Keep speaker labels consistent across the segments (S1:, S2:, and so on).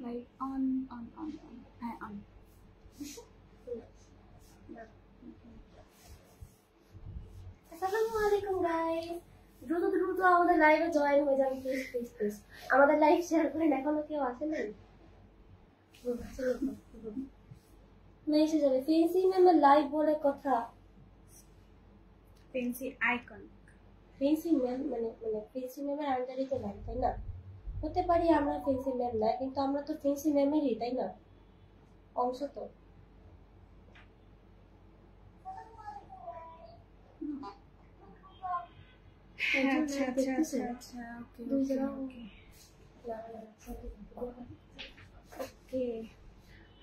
S1: Light on on on on, হ্যাঁ on.
S2: আসসালামু আলাইকুম গাইস, দ্রুত দ্রুত আমাদের লাইভে জয়েন হয়ে যান প্লিজ প্লিজ প্লিজ। আমাদের লাইভ শেয়ার করেন, এখনো কেউ আসে নাই না, এসে যাবে। ফেন্সি ম্যামের লাইভ বলে কথা।
S1: ফেন্সি আইকন,
S2: ফেন্সি ম্যাম মানে ফেন্সি ম্যামের আন্ডারই তো লাইভ, তাই না? হতে পারি আমরা ফেন্সি ম্যাম না, কিন্তু আমরা তো ফেন্সি ম্যামেরই, তাই না? অংশ তো।
S1: আচ্ছা আচ্ছা আচ্ছা আচ্ছা, ওকে ওকে।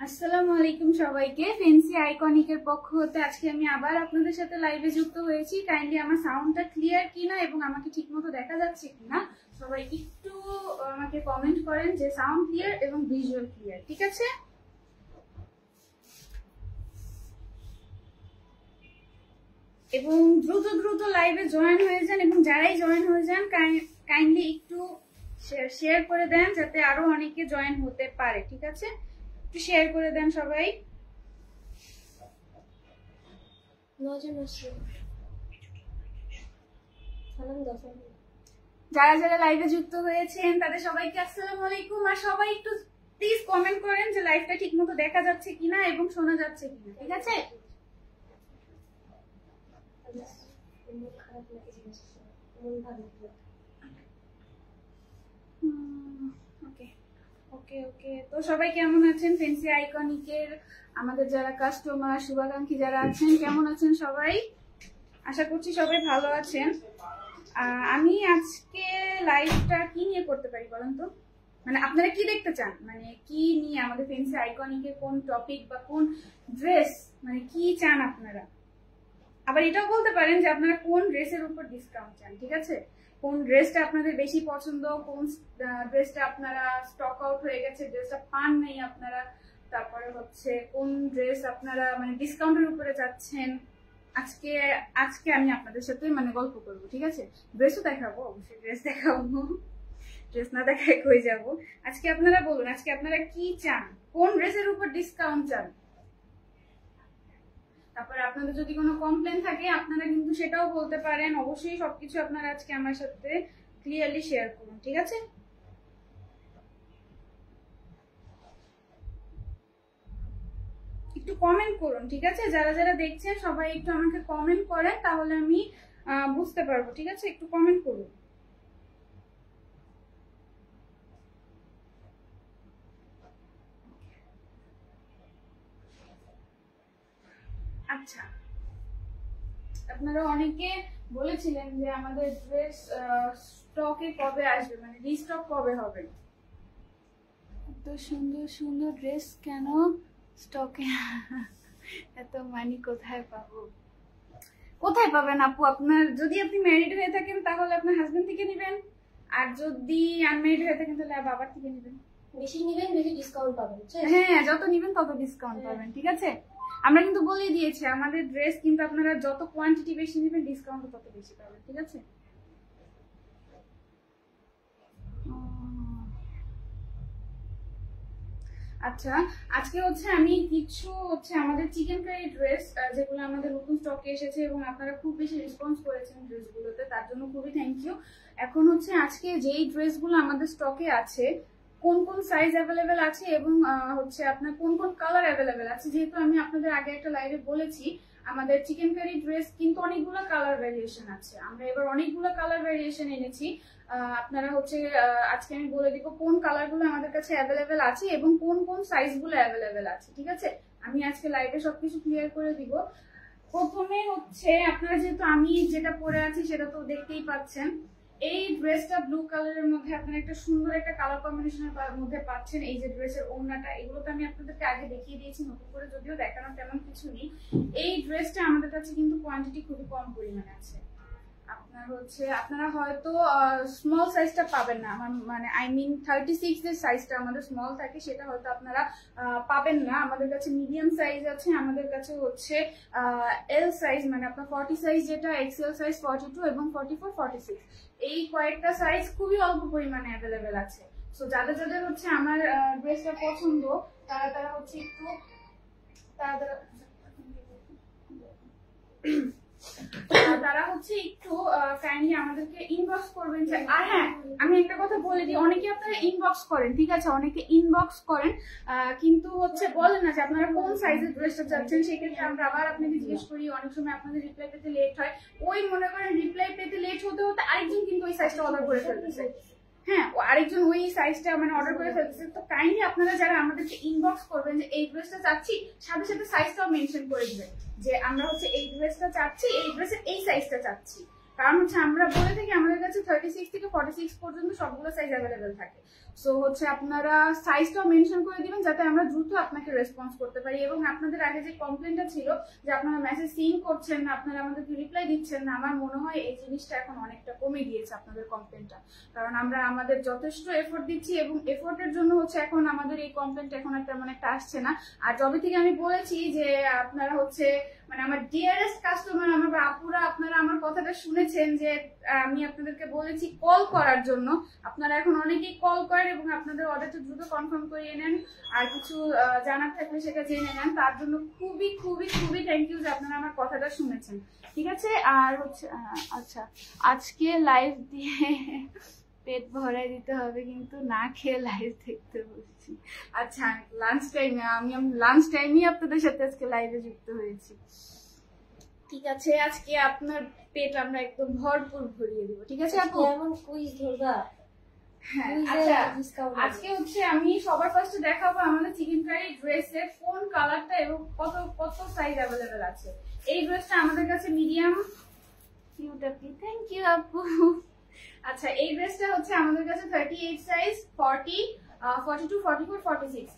S1: আসসালামু আলাইকুম সবাইকে। ফেন্সি আইকনিকের পক্ষ হতে আজকে আমি আবার আপনাদের সাথে লাইভে যুক্ত হয়েছি। কাইন্ডলি আমার সাউন্ডটা ক্লিয়ার কিনা এবং আমাকে ঠিকমতো দেখা যাচ্ছে কিনা সবাই একটু আমাকে কমেন্ট করেন যে সাউন্ড ক্লিয়ার এবং ভিজুয়াল ক্লিয়ার, ঠিক আছে? এবং দ্রুত দ্রুত লাইভে জয়েন হয়ে যান, এবং যারাই জয়েন হয়ে যান কাইন্ডলি একটু শেয়ার করে দেন যাতে আরো অনেকে জয়েন হতে পারে, ঠিক আছে? একটু শেয়ার করে দেন সবাই। যারা যারা লাইভে যুক্ত হয়েছেন তাদের সবাইকে আসসালামু আলাইকুম। আর সবাই একটু প্লিজ কমেন্ট করেন যে লাইভটা ঠিকমতো দেখা যাচ্ছে কিনা এবং শোনা যাচ্ছে কিনা, ঠিক আছে? ওকে ওকে ওকে। তো সবাই কেমন আছেন? ফেন্সি আইকনিকের আমাদের যারা কাস্টমার শুভাকাঙ্ক্ষী যারা আছেন কেমন আছেন সবাই? আশা করছি সবাই ভালো আছেন। আমি আজকে লাইভটা কি নিয়ে করতে পারি বলেন তো? মানে আপনারা কি দেখতে চান, মানে কি নিয়ে আমাদের ফেন্সি আইকনিকের কোন টপিক বা কোন ড্রেস, মানে কি চান আপনারা? আবার এটাও বলতে পারেন যে আপনারা কোন ড্রেসের উপর ডিসকাউন্ট চান, ঠিক আছে? কোন ড্রেসটা আপনাদের বেশি পছন্দ, কোন ড্রেসটা আপনারা স্টক আউট হয়ে গেছে, ড্রেসটা পান নাই আপনারা, তারপরে হচ্ছে কোন ড্রেস আপনারা মানে ডিসকাউন্টের উপরে যাচ্ছেন। আজকে আজকে আমি আপনাদের সাথে মানে গল্প করবো, ঠিক আছে? ড্রেসও দেখাবো, অবশ্যই ড্রেস দেখাবো, ড্রেস না দেখায় কই যাবো। আজকে আপনারা বলুন আজকে আপনারা কি চান, কোন ড্রেসের উপর ডিসকাউন্ট চান। তারপরে আপনাদের যদি কোনো কমপ্লেন থাকে আপনারা কিন্তু সেটাও বলতে পারেন। অবশ্যই সবকিছু আপনারা আজকে আমার সাথে ক্লিয়ারলি শেয়ার করুন, ঠিক আছে? একটু কমেন্ট করুন, ঠিক আছে? যারা যারা দেখছেন সবাই একটু আমাকে কমেন্ট করেন, তাহলে আমি বুঝতে পারবো, ঠিক আছে? একটু কমেন্ট করুন। আচ্ছা, আপনারা অনেকে বলেছিলেন যে আমাদের ড্রেস স্টকে কবে আসবে, মানে রিস্টক কবে হবে। এত সুন্দর সুন্দর ড্রেস কেন স্টকে, এত মানি কোথায় পাবো? কোথায় পাবেন আপু? আপনার যদি আপনি ম্যারিড হয়ে থাকেন তাহলে আপনার হাজবেন্ড থেকে নেবেন, আর যদি আনম্যারিড হয়ে থাকেন তাহলে বাবার থেকে নেবেন।
S2: বেশি নিবেন বেশি ডিসকাউন্ট পাবেন।
S1: হ্যাঁ, যত নিবেন তত ডিসকাউন্ট পাবেন, ঠিক আছে? আমরা কিন্তু বলেই দিয়েছি আমাদের ড্রেস কিন্তু আপনারা যত কোয়ান্টিটি বেশি নেবেন ডিসকাউন্ট তত বেশি পাবেন, ঠিক আছে? আচ্ছা, আজকে হচ্ছে আমি কিছু হচ্ছে আমাদের চিকেন কারি ড্রেস যেগুলো আমাদের নতুন স্টকে এসেছে এবং আপনারা খুব বেশি রেসপন্স করেছেন ড্রেসগুলোতে, তার জন্য খুবই থ্যাংক ইউ। এখন হচ্ছে আজকে যেই ড্রেসগুলো আমাদের স্টকে আছে, কোন কোন সাইজ অ্যাভেলেবেল আছে এবং হচ্ছে আপনার কোন কোন কালার অ্যাভেলেবেল আছে, যেহেতু আমি আপনাদের আগে একটা লাইভে বলেছি আমাদের চিকেন কারি ড্রেস কিন্তু অনেকগুলো কালার ভ্যারিয়েশন আছে। আমরা এবার অনেকগুলো কালার ভ্যারিয়েশন এনেছি। আপনারা হচ্ছে আজকে আমি বলে দিব কোন কালার গুলো আমাদের কাছে অ্যাভেলেবেল আছে এবং কোন কোন সাইজ গুলো অ্যাভেলেবেল আছে, ঠিক আছে? আমি আজকে লাইভে সবকিছু ক্লিয়ার করে দিব। প্রথমে হচ্ছে আপনারা যেহেতু আমি যেটা পরে আছি সেটা তো দেখতেই পাচ্ছেন, এই ড্রেসটা ব্লু কালারের মধ্যে আপনারা একটা সুন্দর একটা কালার কম্বিনেশনের মধ্যে পাচ্ছেন। এই যে ড্রেসের ওড়নাটা, এগুলো তো আমি আপনাদেরকে আগে দেখিয়ে দিয়েছি, নতুন করে যদিও দেখানোর তেমন কিছু নেই। এই ড্রেসটা আমাদের কাছে কিন্তু কোয়ান্টিটি খুবই কম পরিমাণে আছে। আপনারা হয়তো স্মল সাইজটা পাবেন না, আমার মানে আই মিন 36 এর সাইজটা আমাদের স্মল থাকে, সেটা হয়তো আপনারা পাবেন না। আমাদের কাছে মিডিয়াম সাইজ আছে, আমাদের কাছে হচ্ছে এল সাইজ মানে আপনার 40 সাইজ যেটা, এক্সেল সাইজ 42 এবং 44 46, এই কয়েকটা সাইজ খুবই অল্প পরিমাণে অ্যাভেলেবেল আছে। সো যাদের যাদের হচ্ছে আমার ড্রেসটা পছন্দ তারা তারা হচ্ছে একটু তারা হচ্ছে একটু কাইন্ডলি আমাদেরকে ইনবক্স করবেন। আর হ্যাঁ, আমি একটা কথা বলে দিই, অনেকে আপনারা ইনবক্স করেন, ঠিক আছে, অনেকে ইনবক্স করেন কিন্তু হচ্ছে বলেন না যে আপনারা কোন সাইজের ড্রেসটা চাচ্ছেন। সেক্ষেত্রে আমরা আবার আপনাকে জিজ্ঞেস করি, অনেক সময় আপনাদের রিপ্লাই পেতে লেট হয়। ওই মনে করেন রিপ্লাই পেতে লেট হতে হতে আরেকজন কিন্তু ওই সাইজটা অর্ডার করে ফেলতেছে। হ্যাঁ, আরেকজন ওই সাইজটা মানে অর্ডার করে ফেলতেছে। তো কাইন্ডলি আপনারা যারা আমাদেরকে ইনবক্স করবেন যে এই ড্রেসটা চাচ্ছি, সাথে সাথে সাইজটাও মেনশন করে দিবেন যে আমরা হচ্ছে এই ড্রেসটা চাচ্ছি, এই ড্রেসের এই সাইজটা চাচ্ছি। কারণ হচ্ছে আমরা বলে থাকি আমাদের কাছে 36 থেকে 46 পর্যন্ত সবগুলো সাইজ অ্যাভেলেবেল থাকে। সো হচ্ছে আপনারা সাইজটাও মেনশন করে দিবেন যাতে আমরা দ্রুত আপনাকে রেসপন্স করতে পারি। এবং আপনাদের আগে যে কমপ্লেনটা ছিল যে আপনারা মেসেজ সিন করছেন না, আপনারা আমাদেরকে রিপ্লাই দিচ্ছেন না, আমার মনে হয় এই জিনিসটা এখন অনেকটা কমে গিয়েছে আপনাদের কমপ্লেনটা। কারণ আমরা আমাদের যথেষ্ট এফোর্ট দিচ্ছি এবং এফোর্টের জন্য হচ্ছে এখন আমাদের এই কমপ্লেনটা এখন তেমন একটা আসছে না। আর যবে থেকে আমি বলেছি যে আপনারা হচ্ছে মানে আমার ডিয়ারেস্ট কাস্টমার, আমার আপুরা, আপনারা আমার কথাটা শুনেছেন যে আমি আপনাদেরকে বলেছি কল করার জন্য। আপনারা এখন অনেকেই কল করেন এবং আপনাদের অর্ডারটা দ্রুত কনফার্ম করিয়ে নেন। আর কিছু জানার থাকলে সেটা জেনে নেন। তার জন্য খুবই খুবই খুবই থ্যাংক ইউ যে আপনারা আমার কথাটা শুনেছেন, ঠিক আছে। আর হচ্ছে আচ্ছা, আজকে লাইভ দিয়ে পেট ভরাই দিতে হবে কিন্তু না খেয়ে লাইভ দেখতে বসছি। আচ্ছা, লাঞ্চ টাইমে আমি লাঞ্চ টাইমে আপনাদের সাথে আজকে লাইভে যুক্ত হয়েছি, ঠিক আছে। আজকে আপনার পেট আমরা একদম ভরপুর ভরিয়ে দিব, ঠিক আছে আপু?
S2: এমন কুইজ ধরবা?
S1: হ্যাঁ, আচ্ছা, আজকে হচ্ছে আমি সবার ফার্স্টে দেখাবো আমাদের চিকেন কারি ড্রেসের কোন কালারটা এবং কত কত সাইজ অ্যাভেলেবেল আছে। এই ড্রেসটা আমাদের কাছে মিডিয়াম কিউট আপনি, থ্যাংক ইউ আপু। আচ্ছা, এই ড্রেসটা হচ্ছে আমাদের কাছে 38 সাইজ, 40, 42, 44, 46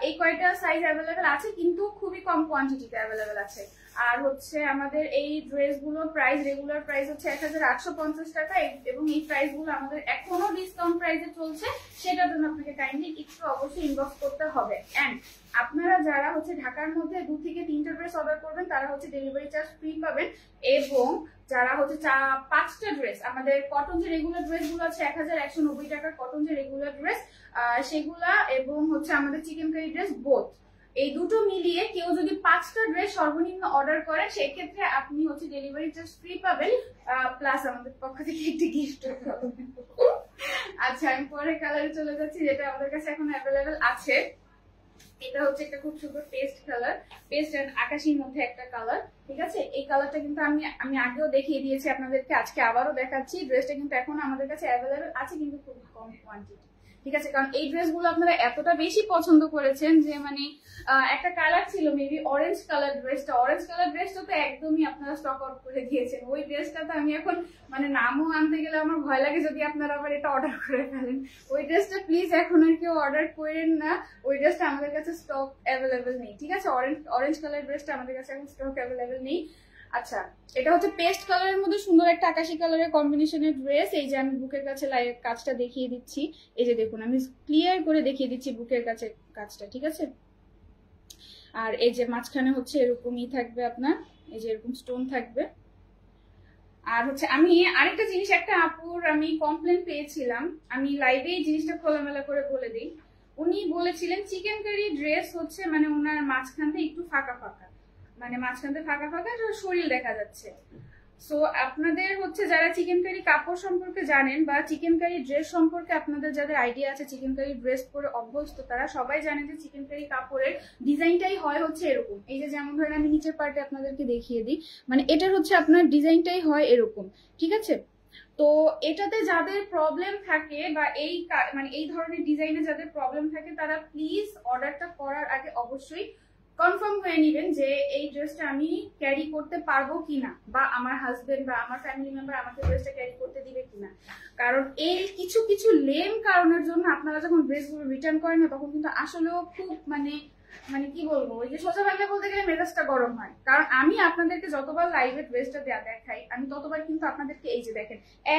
S1: এই কয়টা সাইজ অ্যাভেলেবেল আছে, কিন্তু খুবই কম কোয়ান্টিটিতে অ্যাভেলেবেল আছে। আর হচ্ছে আমাদের এই ড্রেসগুলোর প্রাইস, রেগুলার প্রাইস হচ্ছে 1850 টাকা এবং এই প্রাইসগুলো আমাদের এখনো ডিসকাউন্ট প্রাইসে চলছে। সেটার জন্য আপনাকে কাইন্ডলি একটু অবশ্যই ইনবক্স করতে হবে। এন্ড আপনারা যারা হচ্ছে ঢাকার মধ্যে 2 থেকে 3টা ড্রেস অর্ডার করবেন তারা হচ্ছে ডেলিভারি চার্জ ফ্রি পাবেন। এবং যারা হচ্ছে 5টা ড্রেস, আমাদের কটন যে রেগুলার ড্রেসগুলো আছে 1190 টাকার কটন যে রেগুলার ড্রেস সেগুলা, এবং হচ্ছে আমাদের চিকেন কারি ড্রেস বোথ, এই দুটো মিলিয়ে কেউ যদি 5টা ড্রেস সর্বনিম্ন অর্ডার করে সেক্ষেত্রে আপনি হচ্ছে ডেলিভারি চার্জ ফ্রি পাবেন, প্লাস আমাদের পক্ষ থেকে একটি গিফট পাবেন। আচ্ছা, আমি পরের কালারে চলে যাচ্ছি যেটা আমাদের কাছে এখন অ্যাভেলেবেল আছে। এটা হচ্ছে একটা খুব সুন্দর পেস্ট কালার, পেস্ট এন্ড আকাশির মধ্যে একটা কালার, ঠিক আছে। এই কালারটা কিন্তু আমি আগেও দেখিয়ে দিয়েছি আপনাদেরকে, আজকে আবারও দেখাচ্ছি। ড্রেসটা কিন্তু এখন আমাদের কাছে অ্যাভেলেবেল আছে কিন্তু খুব কম কোয়ান্টিটি, ঠিক আছে। কারণ এই ড্রেসগুলো আপনারা এতটা বেশি পছন্দ করেছেন যে মানে একটা কালার ছিল মেবি অরেঞ্জ কালার ড্রেসটা, অরেঞ্জ কালার ড্রেসটা তো একদমই আপনারা স্টক আউট করে দিয়েছেন। ওই ড্রেসটা তো আমি এখন মানে নামও আনতে গেলে আমার ভয় লাগে যদি আপনারা আবার এটা অর্ডার করে ফেলেন। ওই ড্রেসটা প্লিজ এখন আর কেউ অর্ডার করেন না, ওই ড্রেসটা আমাদের কাছে স্টক অ্যাভেলেবেল নেই, ঠিক আছে। অরেঞ্জ কালার ড্রেসটা আমাদের কাছে এখন স্টক অ্যাভেলেবেল নেই। আচ্ছা, এটা হচ্ছে পেস্ট কালারের মধ্যে সুন্দর একটা আকাশি কালারের কম্বিনেশনের ড্রেস। এই যে আমি বুকের কাছে কাজটা দেখিয়ে দিচ্ছি, এই যে দেখুন আমি ক্লিয়ার করে দেখিয়ে দিচ্ছি বুকের কাছে কাজটা, ঠিক আছে। আর এই যে মাঝখানে হচ্ছে এরকমই থাকবে আপনার, এই যে এরকম স্টোন থাকবে। আর হচ্ছে আমি আরেকটা জিনিস, একটা আপুর আমি কমপ্লেন পেয়েছিলাম, আমি লাইভে এই জিনিসটা খোলামেলা করে বলে দিই। উনি বলেছিলেন চিকেন কারি ড্রেস হচ্ছে মানে ওনার মাঝখান থেকে একটু ফাঁকা ফাঁকা, মানে মাঝখান থেকে ফাঁকা ফাঁকা শরীর দেখা যাচ্ছে। সো আপনাদের হচ্ছে যারা চিকেন কারি কাপড় সম্পর্কে জানেন বা চিকেন কারি ড্রেস সম্পর্কে আপনাদের যাদের আইডিয়া আছে, চিকেন কারি ড্রেস পরে অভ্যস্ত, তারা সবাই জানে যে চিকেন কারি কাপড়ের ডিজাইনটাই হয় হচ্ছে এরকম। এই যে যেমন ধরেন আমি নিচের পার্টে আপনাদেরকে দেখিয়ে দিই, মানে এটার হচ্ছে আপনার ডিজাইনটাই হয় এরকম, ঠিক আছে। তো এটাতে যাদের প্রবলেম থাকে বা এই মানে এই ধরনের ডিজাইনে যাদের প্রবলেম থাকে তারা প্লিজ অর্ডারটা করার আগে অবশ্যই কনফার্ম হয়ে নেবেন যে এই ড্রেসটা আমি ক্যারি করতে পারবো কিনা, বা আমার হাজবেন্ড বা আমার ফ্যামিলি মেম্বার আমাকে ড্রেসটা ক্যারি করতে দিবে কিনা। কারণ এই কিছু কিছু লেম কারণের জন্য আপনারা যখন ড্রেসগুলো রিটার্ন করেন না তখন কিন্তু আসলেও খুব মানে কি বলবো, ওই যে সোজা বাংলা বলতে গেলে মেজাজটা গরম হয়। কারণ আমি আপনাদেরকে যতবার লাইভে ড্রেসটা দেখাই আমি ততবার কিন্তু আপনাদেরকে এই যে দেখেন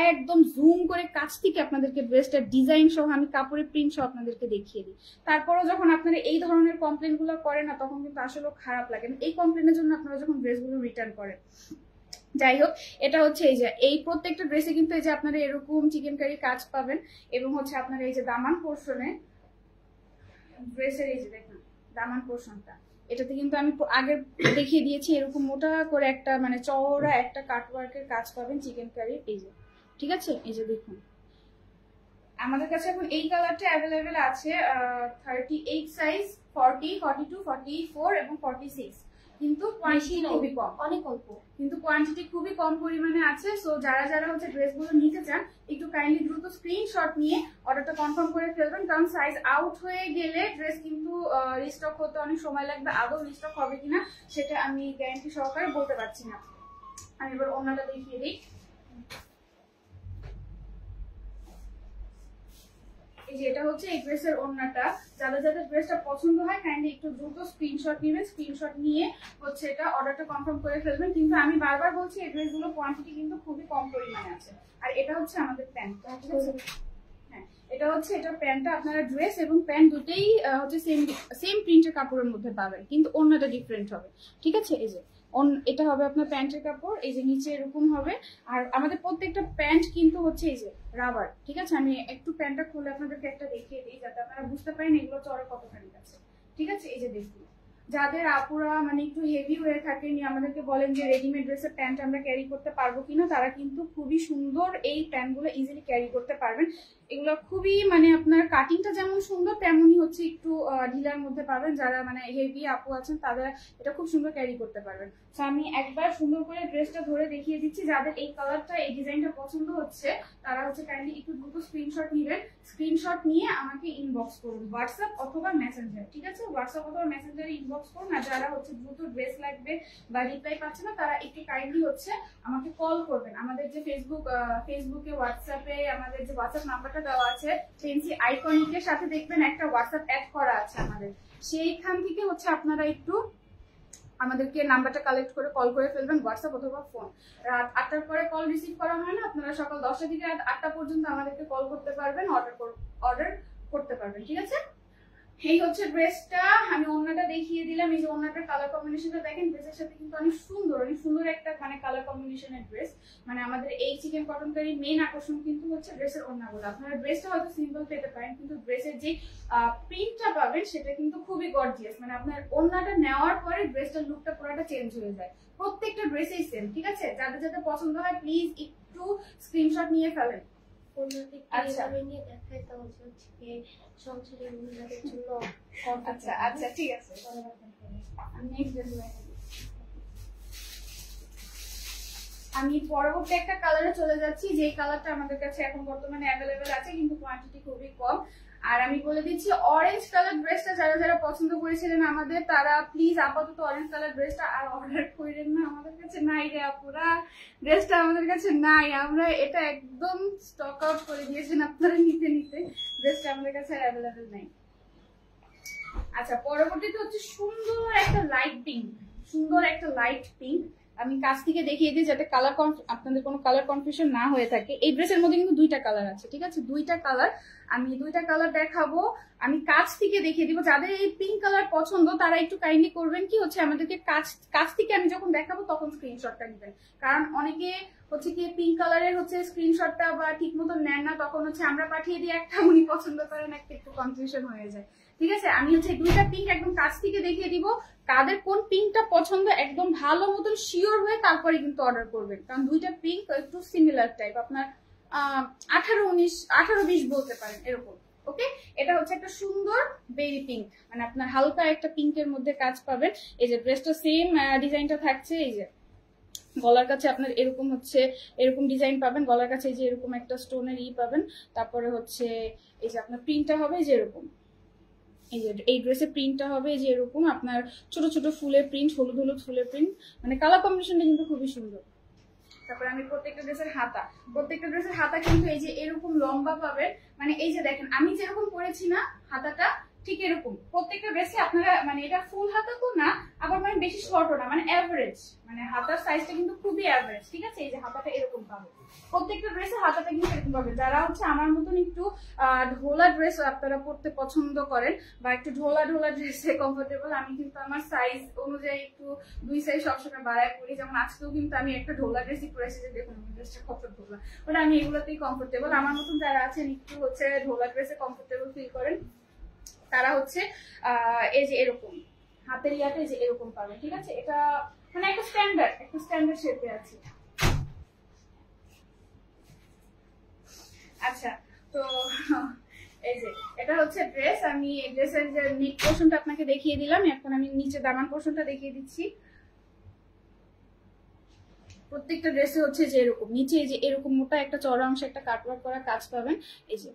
S1: একদম জুম করে কাছ থেকে আপনাদেরকে ড্রেসটার ডিজাইন সহ আমি কাপড়ের প্রিন্ট সহ আপনাদেরকে দেখিয়ে দিই। তারপরেও যখন আপনারা এই ধরনের কমপ্লেন গুলো করেন না তখন কিন্তু আসলে খারাপ লাগে। এই কমপ্লেনের জন্য আপনারা যখন ড্রেসগুলো রিটার্ন করেন, যাই হোক, এটা হচ্ছে এই যে এই প্রত্যেকটা ড্রেসে কিন্তু এই যে আপনারা এরকম চিকেন কারি কাজ পাবেন, এবং হচ্ছে আপনারা এই যে দামান পোর্শনে ড্রেসের এই যে দেখুন দামান পোর্শনটা, এটাতে কিন্তু আমি আগে দেখিয়ে দিয়েছি এরকম মোটা করে একটা মানে চওড়া একটা কাটওয়ার্কের কাজ পাবেন চিকেন কারি এই যে, ঠিক আছে। এই যে দেখুন আমাদের কাছে এখন এই কালারটা অ্যাভেলেবেল আছে 38 সাইজ, 40, 42, 44 এবং 46, কিন্তু কোয়ান্টিটি খুবই কম,
S2: অনেক অল্প,
S1: কিন্তু কোয়ান্টিটি খুবই কম পরিমাণে আছে। সো যারা যারা হচ্ছে ড্রেসগুলো নিতে চান একটু কাইন্ডলি দ্রুত স্ক্রিনশট নিয়ে অর্ডারটা কনফার্ম করে ফেলবেন, কারণ সাইজ আউট হয়ে গেলে ড্রেস কিন্তু রিস্টক হতে অনেক সময় লাগবে, আদৌ রিস্টক হবে কিনা সেটা আমি গ্যারান্টি সহকারে বলতে পারছি না। আমি এবার ওড়নাটা দেখিয়ে দিই। এই যে এটা হচ্ছে এই ড্রেসের ওড়নাটা, যাদের যাদের ড্রেসটা পছন্দ হয় কাইন্ডলি একটু দ্রুত স্ক্রিনশট নেবেন, স্ক্রিনশট নিয়ে হচ্ছে এটা অর্ডারটা কনফার্ম করে ফেলবেন। কিন্তু আমি বারবার বলছি এই ড্রেসগুলো কোয়ান্টিটি কিন্তু খুবই কম পরিমাণে আছে। আর এটা হচ্ছে আমাদের প্যান্টটা, ঠিক আছে। হ্যাঁ, এটা হচ্ছে এটা প্যান্টটা, আপনারা ড্রেস এবং প্যান্ট দুটেই হচ্ছে সেম প্রিন্টের কাপড়ের মধ্যে পাবেন, কিন্তু ওড়নাটা ডিফারেন্ট হবে, ঠিক আছে। এই যে এটা হবে আপনার প্যান্টের কাপড়, এই যে নিচে এরকম হবে। আর আমাদের প্রত্যেকটা প্যান্ট কিন্তু হচ্ছে এই যে রাবার, ঠিক আছে। আমি একটু প্যান্টটা খুলে আপনাদেরকে একটা দেখিয়ে দিই যাতে আপনারা বুঝতে পারেন এগুলো চড়া কতখানি আছে, ঠিক আছে। এই যে দেখুন, যাদের আপুরা মানে একটু হেভি হয়ে থাকেন, আমাদেরকে বলেন যে রেডিমেড ড্রেসের প্যান্ট আমরা ক্যারি করতে পারবো কিনা, তারা কিন্তু খুবই সুন্দর এই প্যান্টগুলো ইজিলি ক্যারি করতে পারবেন। এগুলো খুবই মানে আপনার কাটিংটা যেমন সুন্দর তেমনই হচ্ছে একটু ঢিলার মধ্যে পাবেন। যারা মানে হেভি আপু আছেন তারা এটা খুব সুন্দর ক্যারি করতে পারবেন। তো আমি একবার সুন্দর করে ড্রেসটা ধরে দেখিয়ে দিচ্ছি, যাদের এই কালারটা এই ডিজাইনটা পছন্দ হচ্ছে তারা হচ্ছে কাইন্ডলি একটু দ্রুত স্ক্রিনশট নেবেন, স্ক্রিনশট নিয়ে আমাকে ইনবক্স করুন হোয়াটসঅ্যাপ অথবা মেসেঞ্জার, ঠিক আছে। হোয়াটসঅ্যাপ অথবা মেসেঞ্জারে ইনবক্স করুন। আর যারা হচ্ছে দ্রুত ড্রেস লাগবে বা রিপ্লাই পাচ্ছে না তারা একটু কাইন্ডলি হচ্ছে আমাকে কল করবেন। আমাদের যে ফেসবুকে হোয়াটসঅ্যাপে আমাদের যে হোয়াটসঅ্যাপ নাম্বারটা দেওয়া আছে ফেন্সি আইকনিকের সাথে দেখবেন একটা হোয়াটসঅ্যাপ অ্যাড করা আছে আমাদের, সেইখান থেকে হচ্ছে আপনারা একটু আমাদেরকে নাম্বারটা কালেক্ট করে কল করে ফেলবেন, হোয়াটসঅ্যাপ অথবা ফোন। রাত 8টার পরে কল রিসিভ করা হয় না, আপনারা সকাল 10টা থেকে রাত 8টা পর্যন্ত আমাদেরকে কল করতে পারবেন, অর্ডার করতে পারবেন, ঠিক আছে। এই হচ্ছে ড্রেসটা, আমি ওড়নাটা দেখিয়ে দিলাম। এই যে ওড়নাটার কালার কম্বিনেশনটা দেখেন, ড্রেসের সাথে কিন্তু অনেক সুন্দর একটা মানে কালার কম্বিনেশনের ড্রেস। মানে আমাদের এই চিকেন কটন কারির মেইন আকর্ষণ কিন্তু হচ্ছে ড্রেসের ওড়নাগুলো। আপনারা ড্রেসটা হয়তো সিম্পল পেতে পারেন, কিন্তু ড্রেসের যে প্রিন্টটা পাবেন সেটা কিন্তু খুবই গর্জিয়াস। মানে আপনার ওড়নাটা নেওয়ার পরে ড্রেসটার লুকটা পুরোটা চেঞ্জ হয়ে যায়। প্রত্যেকটা ড্রেসেই সেম, ঠিক আছে। যাদের যাদের পছন্দ হয় প্লিজ একটু স্ক্রিনশট নিয়ে ফেলেন।
S2: আচ্ছা
S1: ঠিক আছে। আমি পরবর্তী একটা কালারে চলে যাচ্ছি, যে কালারটা আমাদের কাছে এখন বর্তমানে অ্যাভেলেবেল আছে কিন্তু কোয়ান্টিটি খুবই কম। আর আমি বলে দিচ্ছি অরেঞ্জ কালার ড্রেসটা যারা যারা পছন্দ করেছিলেন আমাদের, তারা প্লিজ আপাতত অরেঞ্জ কালার ড্রেসটা আর অর্ডার করেন না, আমাদের কাছে নাই রে আপুরা, ড্রেসটা আমাদের কাছে নাই। আমরা এটা একদম স্টক আউট করে দিয়েছেন আপনারা নিতে ড্রেসটা আমাদের কাছে অ্যাভেলেবেল নাই। আচ্ছা, পরবর্তীতে হচ্ছে সুন্দর একটা লাইট পিঙ্ক, আমি কাছ থেকে দেখিয়ে দিই যাতে আপনাদের কোনো কালার কনফিউশন না হয়ে থাকে। এই ড্রেসের মধ্যে কিন্তু দুইটা কালার আছে, ঠিক আছে, দুইটা কালার। আমি দুইটা কালার দেখাবো, আমি কাছ থেকে দেখিয়ে দিব। যাদের এই পিঙ্ক কালার পছন্দ তারা একটু কাইন্ডলি করবেন কি হচ্ছে আমাদেরকে কাছ থেকে আমি যখন দেখাবো তখন স্ক্রিনশটটা নেবেন, কারণ অনেকে হচ্ছে কি পিঙ্ক কালারের হচ্ছে স্ক্রিনশটটা বা ঠিক মতো নেন না, তখন হচ্ছে আমরা পাঠিয়ে দিই একটা, উনি পছন্দ করেন একটা, একটু কনফিউশন হয়ে যায়, ঠিক আছে। আমি হচ্ছে দুইটা পিঙ্ক একদম কাছ থেকে দেখিয়ে দিব, কাদের কোন পিঙ্কটা পছন্দ একদম ভালো মতন শিওর হয়ে তারপরে কিন্তু অর্ডার করবেন, কারণ দুইটা পিঙ্ক একটু সিমিলার টাইপ, আপনার 18-20 বলতে পারেন এরকম। ওকে, এটা হচ্ছে একটা সুন্দর বেবি পিঙ্ক, মানে আপনার হালকা একটা পিঙ্কের মধ্যে কাজ পাবেন। এই যে ড্রেসটা সেম ডিজাইনটা থাকছে, এই যে গলার কাছে আপনার এরকম হচ্ছে এরকম ডিজাইন পাবেন, গলার কাছে এই যে এরকম একটা স্টোনের পাবেন, তারপরে হচ্ছে এই যে আপনার প্রিন্টটা হবে যে এরকম, এই যে এই ড্রেসের প্রিন্টটা হবে যে এরকম আপনার ছোট ছোট ফুলের প্রিন্ট, হলুদ ফুলের প্রিন্ট, মানে কালার কম্বিনেশনটা কিন্তু খুবই সুন্দর। তারপরে আমি প্রত্যেকটা ড্রেসের হাতা কিন্তু এই যে এরকম লম্বা পাবেন, মানে এই যে দেখেন আমি যেরকম করেছি না হাতাটা ঠিক এরকম প্রত্যেকটা ড্রেসে আপনারা মানে এটা ফুল হাতা তো না, আবার মানে বেশি শর্টও না, মানে অ্যাভারেজ, মানে হাতার সাইজটা কিন্তু খুবই অ্যাভারেজ। ঠিক আছে, এই যে হাতাটা এরকম পাবে, প্রত্যেকটা ড্রেসে হাতাটা কিন্তু এরকম পাবে। যারা হচ্ছে আমার মতন একটু ঢোলা ড্রেস আপনারা পরতে পছন্দ করেন বা একটু ঢোলা ঢোলা ড্রেসে কমফোর্টেবল, আমি কিন্তু আমার সাইজ অনুযায়ী একটু 2 সাইজ সবসময় বাড়ায় পরি। যেমন আজকেও কিন্তু আমি একটা ঢোলা ড্রেসই পরেছি, যে দেখুন আমার ড্রেসটা কত ঢোলা, ওটা আমি এগুলোতেই কমফোর্টেবল। আমার মতন যারা আছেন একটু হচ্ছে ঢোলা ড্রেসে কমফোর্টেবল ফিল করেন, তারা হচ্ছে এই যে এরকম হাতের ইয়াতে যে এরকম পাবে। ঠিক আছে, এটা মানে একটা স্ট্যান্ডার্ড শেপে আছে। আচ্ছা, তো এই যে এটা হচ্ছে ড্রেস। আমি এই ড্রেসের যে নেক পোর্শনটা আপনাকে দেখিয়ে দিলাম, এখন আমি নিচে দামান পোর্শনটা দেখিয়ে দিচ্ছি। প্রত্যেকটা ড্রেসে হচ্ছে যে এরকম নিচে যে এরকম মোটা একটা চওড়া অংশে একটা কাটওয়ার্ক করা কাজ পাবেন, এই যে।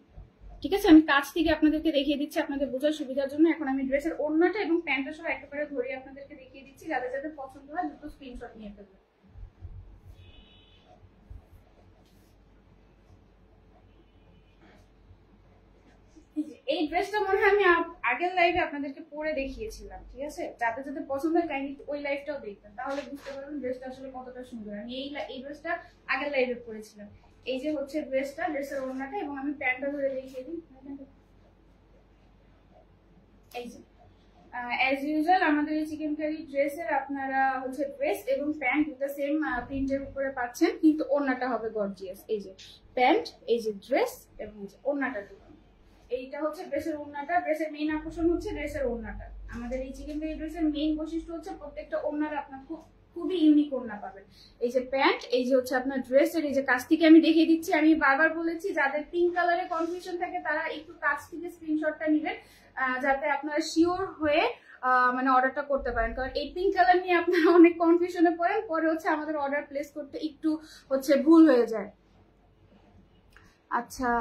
S1: ঠিক আছে, আমি কাছ থেকে আপনাদেরকে দেখিয়ে দিচ্ছি আপনাদের বোঝার সুবিধার জন্য। এখন আমি ড্রেসের ওড়নাটা এবং প্যান্টটা সহ একেবারে ধরে আপনাদেরকে দেখিয়ে দিচ্ছি, যাদের যাদের পছন্দ হয় দুটো স্ক্রিনশট নিয়ে ফেলবেন। এই ড্রেসটা মনে হয় আমি আগের লাইভে আপনাদেরকে পরে দেখিয়েছিলাম। ঠিক আছে, যাদের যাদের পছন্দ হয় কাইন্ডলি ওই লাইভটাও দেখবেন, তাহলে বুঝতে পারবেন ড্রেসটা আসলে কতটা সুন্দর। আমি এই ড্রেসটা আগের লাইভে পরেছিলাম। এই যে হচ্ছে ড্রেসটা, ড্রেসের ওড়নাটা, এবং আমি প্যান্টটা ধরে দেখিয়ে দিই। এই যে অ্যাজ ইউজুয়াল আমাদের এই চিকেন কারি ড্রেসের আপনারা হচ্ছে ড্রেস এবং প্যান্ট দুটো সেম প্রিন্টের উপরে পাচ্ছেন, কিন্তু ওড়নাটা হবে গর্জিয়াস। এই যে প্যান্ট, এই যে ড্রেস, এবং এই যে ওড়নাটা দিবেন। এইটা হচ্ছে ড্রেসের ওড়নাটা। ড্রেসের মেইন আকর্ষণ হচ্ছে ড্রেসের ওড়নাটা। আমাদের এই চিকেন কারি ড্রেসের মেইন বৈশিষ্ট্য হচ্ছে প্রত্যেকটা ওড়নার আপনার খুবই ইউনিক ওড়না পাবেন। এই যে প্যান্ট, এই যে হচ্ছে আপনার ড্রেসের এই যে কাছ থেকে আমি দেখিয়ে দিচ্ছি। আমি বারবার বলেছি যাদের পিঙ্ক কালারে কনফিউশন থাকে তারা একটু কাছ থেকে স্ক্রিনশটটা নেবেন, যাতে আপনারা শিওর হয়ে মানে অর্ডারটা করতে পারেন। কারণ এই পিঙ্ক কালার নিয়ে আপনারা অনেক কনফিউশনে পড়েন, পরে হচ্ছে আমাদের অর্ডার প্লেস করতে একটু হচ্ছে ভুল হয়ে যায়। আচ্ছা,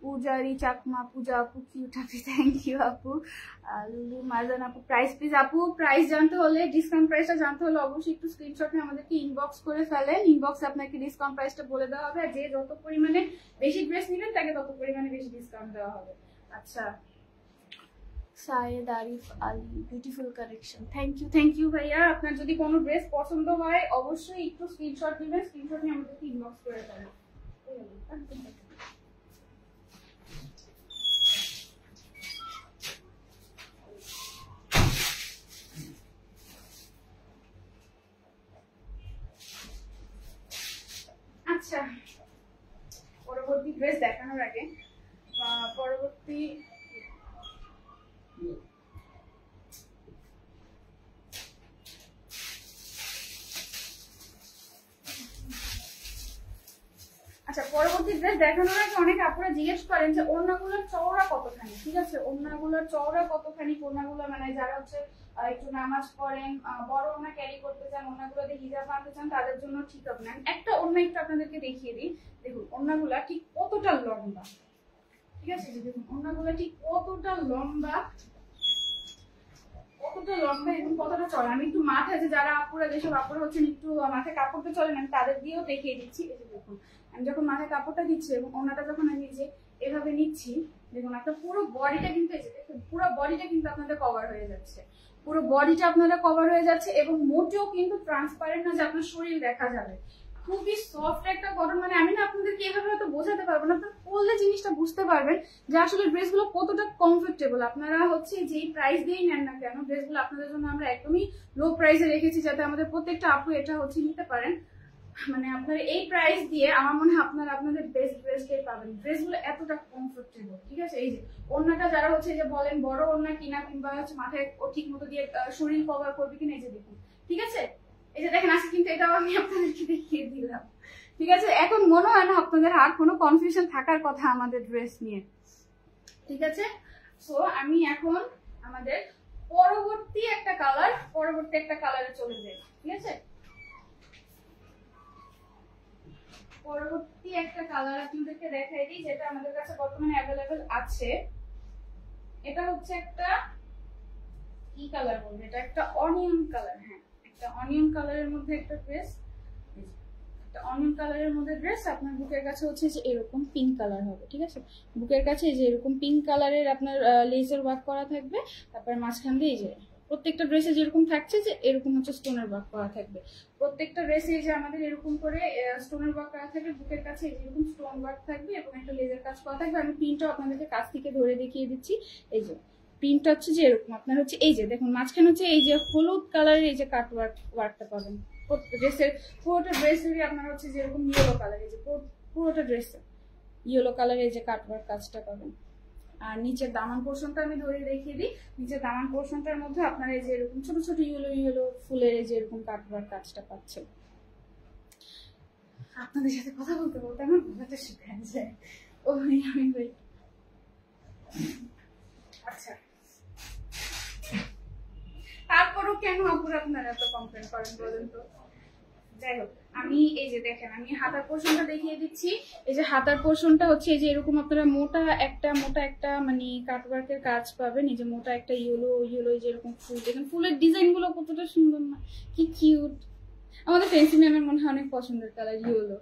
S1: পূজারি চাকমা, পূজা আপু কিউট আপু, থ্যাংক ইউ আপু। লুলু মারজান আপু, প্রাইস প্লিজ আপু। প্রাইস জানতে হলে, ডিসকাউন্ট প্রাইসটা জানতে হলে অবশ্যই একটু স্ক্রিনশট নিয়ে আমাদেরকে ইনবক্স করে ফেলেন। ইনবক্সে আপনাকে ডিসকাউন্ট প্রাইসটা বলে দেওয়া হবে, আর যে যত পরিমাণে বেশি ড্রেস নেবেন তাকে তত পরিমাণে বেশি ডিসকাউন্ট দেওয়া হবে। আচ্ছা, Sayed Arif Ali, beautiful collection, thank you ভাইয়া। আপনার যদি কোনো ড্রেস পছন্দ হয় অবশ্যই একটু স্ক্রিনশট নেবেন, স্ক্রিনশট নিয়ে আমাদেরকে ইনবক্স করে ফেলেন। আচ্ছা, পরবর্তী ড্রেস দেখানোর আগে পরবর্তী ড্রেস দেখানোর আগে অনেক আপনারা জিজ্ঞেস করেন যে ওড়নাগুলোর চওড়া কতখানি। ঠিক আছে, ওড়নাগুলোর চওড়া কতখানি, ওড়নাগুলো মানে যারা হচ্ছে একটু নামাজ পড়েন, বড় ওড়না ক্যারি করতে চান, ওড়নাগুলো দিয়ে হিজাব আনতে চান, তাদের জন্য ঠিক হবে না। একটা ওড়না একটু আপনাদেরকে দেখিয়ে দিই। দেখুন ওড়নাগুলা ঠিক কতটা লম্বা। ঠিক আছে, দেখুন ওড়নাগুলো ঠিক কতটা লম্বা, এবং কতটা চড়া। আমি একটু মাথায়, যে যারা আপুরা, যেসব আপুরা হচ্ছেন একটু মাথায় কাপড়টা চলে না, তাদের দিয়েও দেখিয়ে দিচ্ছি। এই যে দেখুন, আমি যখন মাথায় কাপড়টা দিচ্ছি এবং ওড়নাটা যখন আমি যে এভাবে নিচ্ছি, দেখুন আপনার পুরো বডিটা কিন্তু, এই যে দেখুন পুরো বডিটা কিন্তু আপনাদের কভার হয়ে যাচ্ছে, পুরো বডিটা আপনাদের কভার হয়ে যাচ্ছে, এবং মোটেও কিন্তু ট্রান্সপারেন্ট না যে আপনার শরীর দেখা যাবে। খুবই সফট একটা কটন, মানে আমি না আপনাদেরকে এভাবে হয়তো বোঝাতে পারবো না, আপনারা পরলে জিনিসটা বুঝতে পারবেন যে আসলে ড্রেসগুলো কতটা কমফোর্টেবল। আপনারা হচ্ছে যেই প্রাইস দিয়েই নেন না কেন, ড্রেসগুলো আপনাদের জন্য আমরা একদমই লো প্রাইসে রেখেছি, যাতে আমাদের প্রত্যেকটা আপু এটা হচ্ছে নিতে পারেন। মানে আপনারা এই প্রাইস দিয়ে আমার মনে হয় আপনারা আপনাদের বেস্ট ড্রেসটাই পাবেন। ড্রেসগুলো এতটা কমফোর্টেবল। ঠিক আছে, এই যে ওড়নাটা যারা হচ্ছে যে বলেন বড় ওড়না কিনা, কিংবা হচ্ছে মাথায় ঠিক মতো দিয়ে শরীর কভার করবে কিনা, এই যে দেখুন। ঠিক আছে, এই যে দেখেন আজকে কিন্তু এটাও আমি আপনাদেরকে দেখিয়ে দিলাম। ঠিক আছে, এখন মনে হয় না আপনাদের আর কোনো কনফিউশন থাকার কথা আমাদের ড্রেস নিয়ে। ঠিক আছে, সো আমি এখন আমাদের পরবর্তী একটা কালারে চলে যাই। ঠিক আছে, পরবর্তী একটা কালার আপনাদেরকে দেখাই দিই, যেটা আমাদের কাছে বর্তমানে অ্যাভেলেবেল আছে। এটা হচ্ছে একটা কি কালার বলবো, এটা একটা অনিয়ন কালার। হ্যাঁ, একটা অনিয়ন কালারের মধ্যে একটা ড্রেস। অনিয়ন কালারের মধ্যে ড্রেস, আপনার বুকের কাছে হচ্ছে যে এরকম পিঙ্ক কালার হবে, ঠিক আছে? বুকের কাছে এই যে এরকম পিঙ্ক কালারের আপনার লেজার ওয়ার্ক করা থাকবে। তারপর মাঝখান দিয়ে এই যে প্রত্যেকটা ড্রেসে যেরকম থাকছে যে এরকম হচ্ছে স্টোনের ওয়ার্ক করা থাকবে। প্রত্যেকটা ড্রেসে যে আমাদের এরকম করে স্টোনের ওয়ার্ক করা থাকবে, বুকের কাছে এরকম স্টোন ওয়ার্ক থাকবে এবং একটা লেজার কাজ করা থাকবে। আমি প্রিন্টটাও আপনাদেরকে কাছ থেকে ধরে দেখিয়ে দিচ্ছি। এই যে প্রিন্টটা হচ্ছে যে এরকম, আপনার হচ্ছে এই যে দেখুন মাঝখানে হচ্ছে এই যে হলুদ কালারের এই যে কাট ওয়ার্কটা পাবেন। ড্রেসের পুরোটা ড্রেসেরই আপনার হচ্ছে যেরকম ইয়েলো কালার, এই যে পুরোটা ড্রেসে ইয়েলো কালারের এই যে কাট ওয়ার্ক কাজটা পাবেন। আর নিচের দামান পোর্শনটা আমি ধরে দেখিয়ে দিই। নিচের দামান পোর্শনটার মধ্যে আপনারা এই যে এরকম ছোট ছোট ইয়েলো ফুলের এই যে এরকম কাট ওয়ার্ক কাজটা পাচ্ছেন। আপনাদের সাথে কথা বলতে বলতে আমার গলাটা শুকিয়ে যায়। ওই আমি ভাই আচ্ছা, তারপরও কেন আপুরা আপনারা এত কমপ্লেন করেন বলেন তো? যাই হোক, আমি এই যে দেখেন আমি হাতার পোর্শনটা দেখিয়ে দিচ্ছি। এই যে হাতার পোর্শনটা হচ্ছে এই যে এরকম আপনারা মোটা একটা মানে কাটওয়ার্কের কাজ পাবেন। এই যে মোটা একটা ইয়েলো এই যে এরকম ফুল, দেখেন ফুলের ডিজাইন গুলো কতটা সুন্দর না, কি কিউট। আমাদের ফেন্সি ম্যামের মনে হয় অনেক পছন্দের কালার ইয়েলো।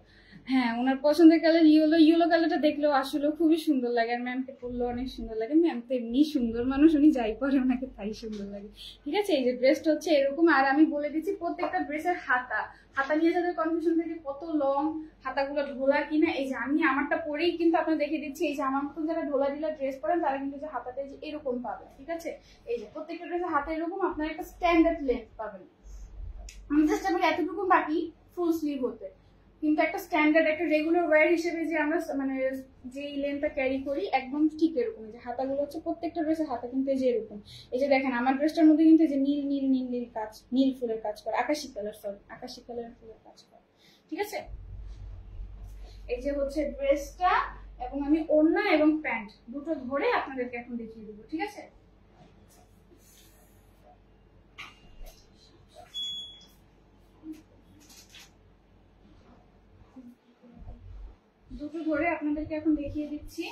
S1: হ্যাঁ, ওনার পছন্দের কালার ইয়েলো কালারটা দেখলেও আসলে খুবই সুন্দর লাগে, আর ম্যামকে পরলেও অনেক সুন্দর লাগে। ম্যাম তো এমনি সুন্দর মানুষ, উনি যাই পরে ওনাকে তাই সুন্দর লাগে, ঠিক আছে? এই যে ড্রেসটা হচ্ছে এরকম। আর আমি বলে দিচ্ছি প্রত্যেকটা ড্রেসের হাতা নিয়ে যাদের কনফিউশন থাকে কত লং, হাতাগুলো ঢোলা কিনা, এই যে আমি আমারটা পরেই কিন্তু আপনার দেখিয়ে দিচ্ছি। এই যে আমার মতন যারা ঢোলা ঢিলা ড্রেস পরেন তারা কিন্তু যে হাতাটা যে এরকম পাবেন, ঠিক আছে? এই যে প্রত্যেকটা ড্রেসের হাতে এরকম আপনার একটা স্ট্যান্ডার্ড লেন্থ পাবেন। আমি চেষ্টা করি এতটুকু বাকি ফুল স্লিভ হতে, কিন্তু একটা স্ট্যান্ডার্ড একটা রেগুলার ওয়্যার হিসেবে যে আমরা মানে যেই লেন্থটা ক্যারি করি একদম ঠিক এরকম। যে হাতাগুলো হচ্ছে প্রত্যেকটা ড্রেসের হাতা কিন্তু এই যে এরকম। এই যে দেখেন আমার ড্রেসটার মধ্যে কিন্তু যে নীল কাজ, নীল ফুলের কাজ করে, আকাশি কালারের ফুলের কাজ করে, ঠিক আছে? এই যে হচ্ছে ড্রেসটা, এবং আমি ওড়না এবং প্যান্ট দুটো ধরে আপনাদেরকে এখন দেখিয়ে দেবো, ঠিক আছে? দুটো ধরে আপনাদেরকে এখন দেখিয়ে দিচ্ছি।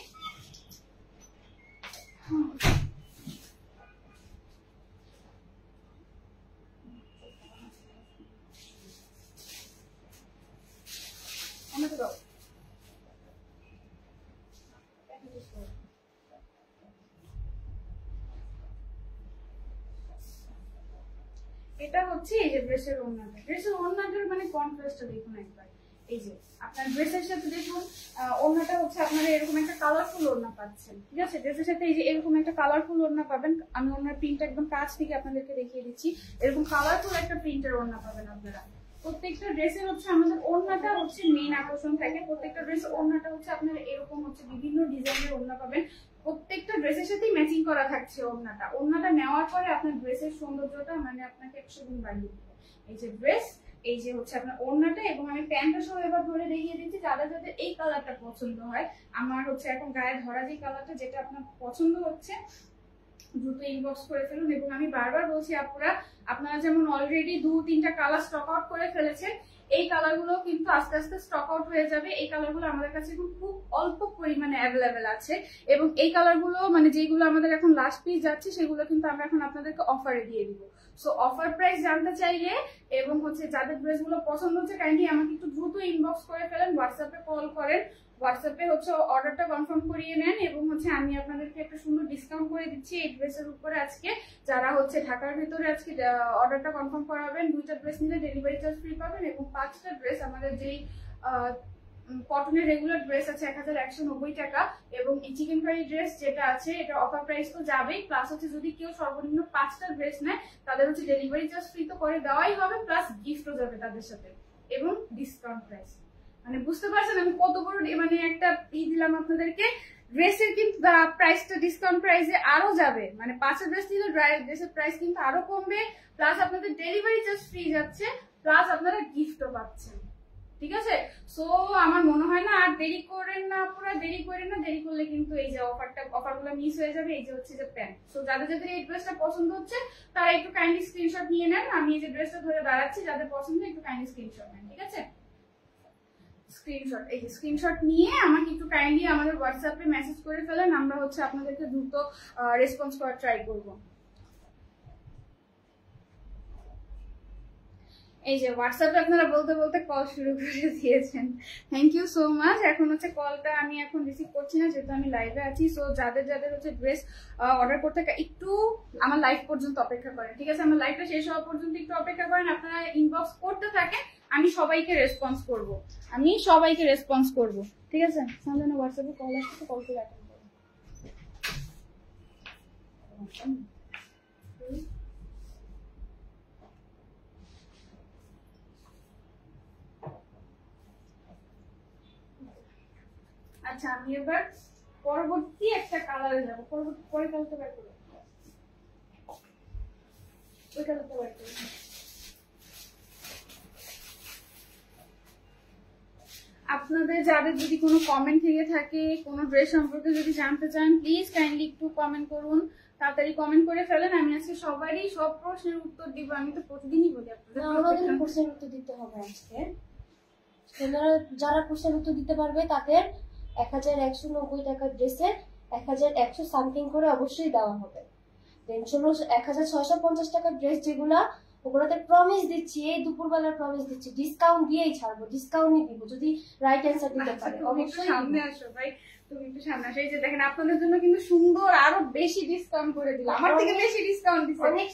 S1: এটা হচ্ছে এই যে ড্রেসের ওড়নাটার মানে কন্ট্রাস্টটা দেখুন একবার। এই যে আপনার ড্রেসের সাথে দেখুন ওড়নাটা হচ্ছে আপনারা এরকম একটা কালারফুল ওড়না পাচ্ছেন, ঠিক আছে? ড্রেসের সাথে এই যে এরকম একটা কালারফুল ওড়না পাবেন। আমি ওড়নার প্রিন্টটা একদম কাছ থেকে আপনাদেরকে দেখিয়ে দিচ্ছি। এরকম কালারফুল একটা প্রিন্টের ওড়না পাবেন আপনারা। প্রত্যেকটা ড্রেসের হচ্ছে আমাদের ওড়নাটা হচ্ছে মেইন আকর্ষণ থাকে। প্রত্যেকটা ড্রেসের ওড়নাটা হচ্ছে আপনারা এরকম হচ্ছে বিভিন্ন ডিজাইনের ওড়না পাবেন। প্রত্যেকটা ড্রেসের সাথেই ম্যাচিং করা থাকছে ওড়নাটা নেওয়ার পরে আপনার ড্রেসের সৌন্দর্যটা মানে আপনাকে 100 গুণ বাড়িয়ে দিবে। এই যে ড্রেস, এই যে হচ্ছে আপনার ওড়নাটা, এবং আমি প্যান্টটা সহ এবার ধরে দেখিয়ে দিচ্ছি। যাদের যাদের এই কালারটা পছন্দ হয়, আমার হচ্ছে এখন গায়ে ধরা যে কালারটা যেটা আপনার পছন্দ হচ্ছে দ্রুত ইনবক্স করে ফেলুন। এবং আমি বারবার বলছি আপনারা যেমন অলরেডি 2-3টা কালার স্টক আউট করে ফেলেছেন, এই কালারগুলো কিন্তু আস্তে আস্তে স্টক আউট হয়ে যাবে। এই কালারগুলো আমাদের কাছে এখন খুব অল্প পরিমাণে অ্যাভেলেবেল আছে, এবং এই কালারগুলো মানে যেগুলো আমাদের এখন লাস্ট পিস যাচ্ছে সেগুলো কিন্তু আমরা এখন আপনাদেরকে অফারে দিয়ে দিব। সো অফার প্রাইস জানতে চাইলে এবং হচ্ছে যাদের ড্রেসগুলো পছন্দ হচ্ছে কাইন্ডলি আমাকে একটু দ্রুত ইনবক্স করে ফেলেন, হোয়াটসঅ্যাপে কল করেন, হোয়াটসঅ্যাপে হচ্ছে অর্ডারটা কনফার্ম করিয়ে নেন, এবং হচ্ছে আমি আপনাদেরকে একটা সুন্দর ডিসকাউন্ট করে দিচ্ছি এই ড্রেসের উপরে। আজকে যারা হচ্ছে ঢাকার ভিতরে আজকে অর্ডারটা কনফার্ম করাবেন, 2টা ড্রেস নিলে ডেলিভারি চার্জ ফ্রি পাবেন, এবং 5টা ড্রেস আমাদের যেই কটনের রেগুলার ড্রেস আছে 1190 টাকা, এবং এই চিকেন কারি ড্রেস যেটা আছে এটা অফার প্রাইস তো যাবেই, প্লাস হচ্ছে যদি কেউ সর্বনিম্ন 5টা ড্রেস নেয় তাদের হচ্ছে ডেলিভারি চার্জ ফ্রি তো করে দেওয়াই হবে, প্লাস গিফটও যাবে তাদের সাথে, এবং ডিসকাউন্ট প্রাইস। মানে বুঝতে পারছেন আমি কত বড় মানে একটা দিলাম আপনাদেরকে। ড্রেসের কিন্তু প্রাইসটা ডিসকাউন্ট প্রাইসে আরো যাবে, মানে 5টা ড্রেস নিলে ড্রেসের প্রাইস কিন্তু আরো কমবে, প্লাস আপনাদের ডেলিভারি চার্জ ফ্রি যাচ্ছে, প্লাস আপনারা গিফটও পাচ্ছেন, ঠিক আছে? সো আমার মনে হয় না আর দেরি করেন না আপনারা, দেরি করলে কিন্তু এই যে অফারগুলো মিস হয়ে যাবে। এই যে হচ্ছে যে প্যান্ট, সো যাদের যাদের এই ড্রেসটা পছন্দ হচ্ছে তারা একটু কাইন্ডলি স্ক্রিনশট নিয়ে নেন। আমি এই যে ড্রেসটা ধরে দাঁড়াচ্ছি, যাদের পছন্দ একটু কাইন্ডলি স্ক্রিনশট নেন, ঠিক আছে? স্ক্রিনশট, এই যে স্ক্রিনশট নিয়ে আমাকে একটু কাইন্ডলি আমাদের হোয়াটসঅ্যাপে মেসেজ করে ফেলেন, আমরা হচ্ছে আপনাদেরকে দ্রুত রেসপন্স করার ট্রাই করব। এই যে হোয়াটসঅ্যাপে আপনারা বলতে বলতে কল শুরু করে দিয়েছেন, থ্যাংক ইউ সো মাচ। এখন হচ্ছে কলটা আমি এখন রিসিভ করছি না যেহেতু আমি লাইভে আছি। সো যাদের যাদের হচ্ছে ড্রেস অর্ডার করতে একটু আমার লাইভ পর্যন্ত অপেক্ষা করেন, ঠিক আছে? আমার লাইভটা শেষ হওয়া পর্যন্ত একটু অপেক্ষা করেন, আপনারা ইনবক্স করতে থাকেন, আমি সবাইকে রেসপন্স করব, ঠিক আছে? সামনে হোয়াটসঅ্যাপে কল আসছে, কল করে অ্যাটেন্ড করুন। আচ্ছা, আমি এবার পরবর্তী একটা কালারে যাবো। পরে কালারটা বের করবো, ওই কালারটা বের করবো। আপনাদের যাদের যদি কোনো কমেন্ট থেকে থাকে, কোনো ড্রেস সম্পর্কে যদি জানতে চান, প্লিজ কাইন্ডলি একটু কমেন্ট করুন, তাড়াতাড়ি কমেন্ট করে ফেলেন। আমি আজকে সবারই সব প্রশ্নের উত্তর দিব। আমি তো প্রতিদিনই বলি আপনাদের
S2: আমাদের প্রশ্নের উত্তর দিতে হবে আজকে। যারা প্রশ্নের উত্তর দিতে পারবে তাদের 1190 টাকার ড্রেসে 1100 সামথিং করে অবশ্যই দেওয়া হবে। দেন 1650 টাকার ড্রেস যেগুলা, ওগুলোতে প্রমিস দিচ্ছি, এই দুপুরবেলার প্রমিস দিচ্ছি, ডিসকাউন্ট দিয়েই ছাড়বো, ডিসকাউন্টই দিব যদি রাইট অ্যান্সার দিতে পারে। অবশ্যই
S1: সামনে আসো ভাই, তুমি একটু সামনে আসো। এই যে দেখেন আপনাদের জন্য কিন্তু সুন্দর আরো বেশি ডিসকাউন্ট করে দিলাম, আমার থেকে বেশি ডিসকাউন্ট দিছে,
S2: অনেক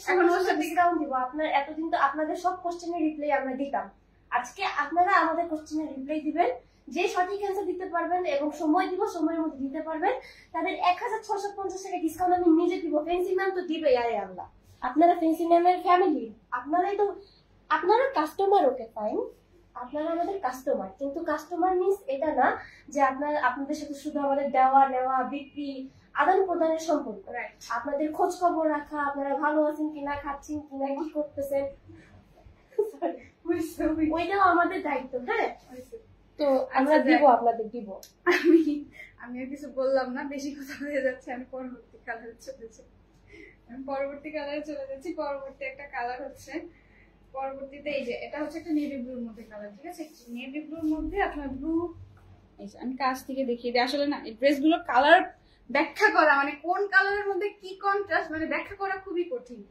S2: ডিসকাউন্ট দিব। আপনার এতদিন তো আপনাদের সব কোশ্চেনের রিপ্লাই আমরা দিতাম, আজকে আপনারা আমাদের কোশ্চেনের রিপ্লাই দিবেন। যে সঠিক অ্যান্সার দিতে পারবেন এবং সময় দিব, সময়ের মধ্যে দিতে পারবেন, তাদের 1650 টাকা ডিসকাউন্ট আমি নিজে দিব। ফেন্সি ম্যাম তো দিবে, আরে আল্লাহ, আপনারা ফেন্সি ম্যামের ফ্যামিলি, আপনারাই তো, আপনারা কাস্টমার। ওকে ফাইন, আপনারা আমাদের কাস্টমার, কিন্তু কাস্টমার মিন্স এটা না যে আপনাদের সাথে শুধু আমাদের দেওয়া নেওয়া বিক্রি আদান প্রদানের সম্পর্ক। আপনাদের খোঁজ খবর রাখা, আপনারা ভালো আছেন কিনা, খাচ্ছেন কিনা, কি করতেছেন, ওইটাও আমাদের দায়িত্ব। হ্যাঁ, তো আমরা দিব, আপনাদের দিব।
S1: আমি আর কিছু বললাম না, বেশি কথা হয়ে যাচ্ছে। আমি পরবর্তী কালারে চলে যাচ্ছি। পরবর্তী একটা কালার হচ্ছে, পরবর্তীতে এই যে এটা হচ্ছে একটা নেভি ব্লুর মধ্যে কালার, ঠিক আছে? নেভি ব্লুর মধ্যে আপনার ব্লু, এই যে আমি কাছ থেকে দেখিয়ে দিই। আসলে না, এই ড্রেসগুলো কালার ব্যাখ্যা করা, মানে কোন কালারের মধ্যে কি কন্ট্রাস্ট, মানে ব্যাখ্যা করা খুবই কঠিন,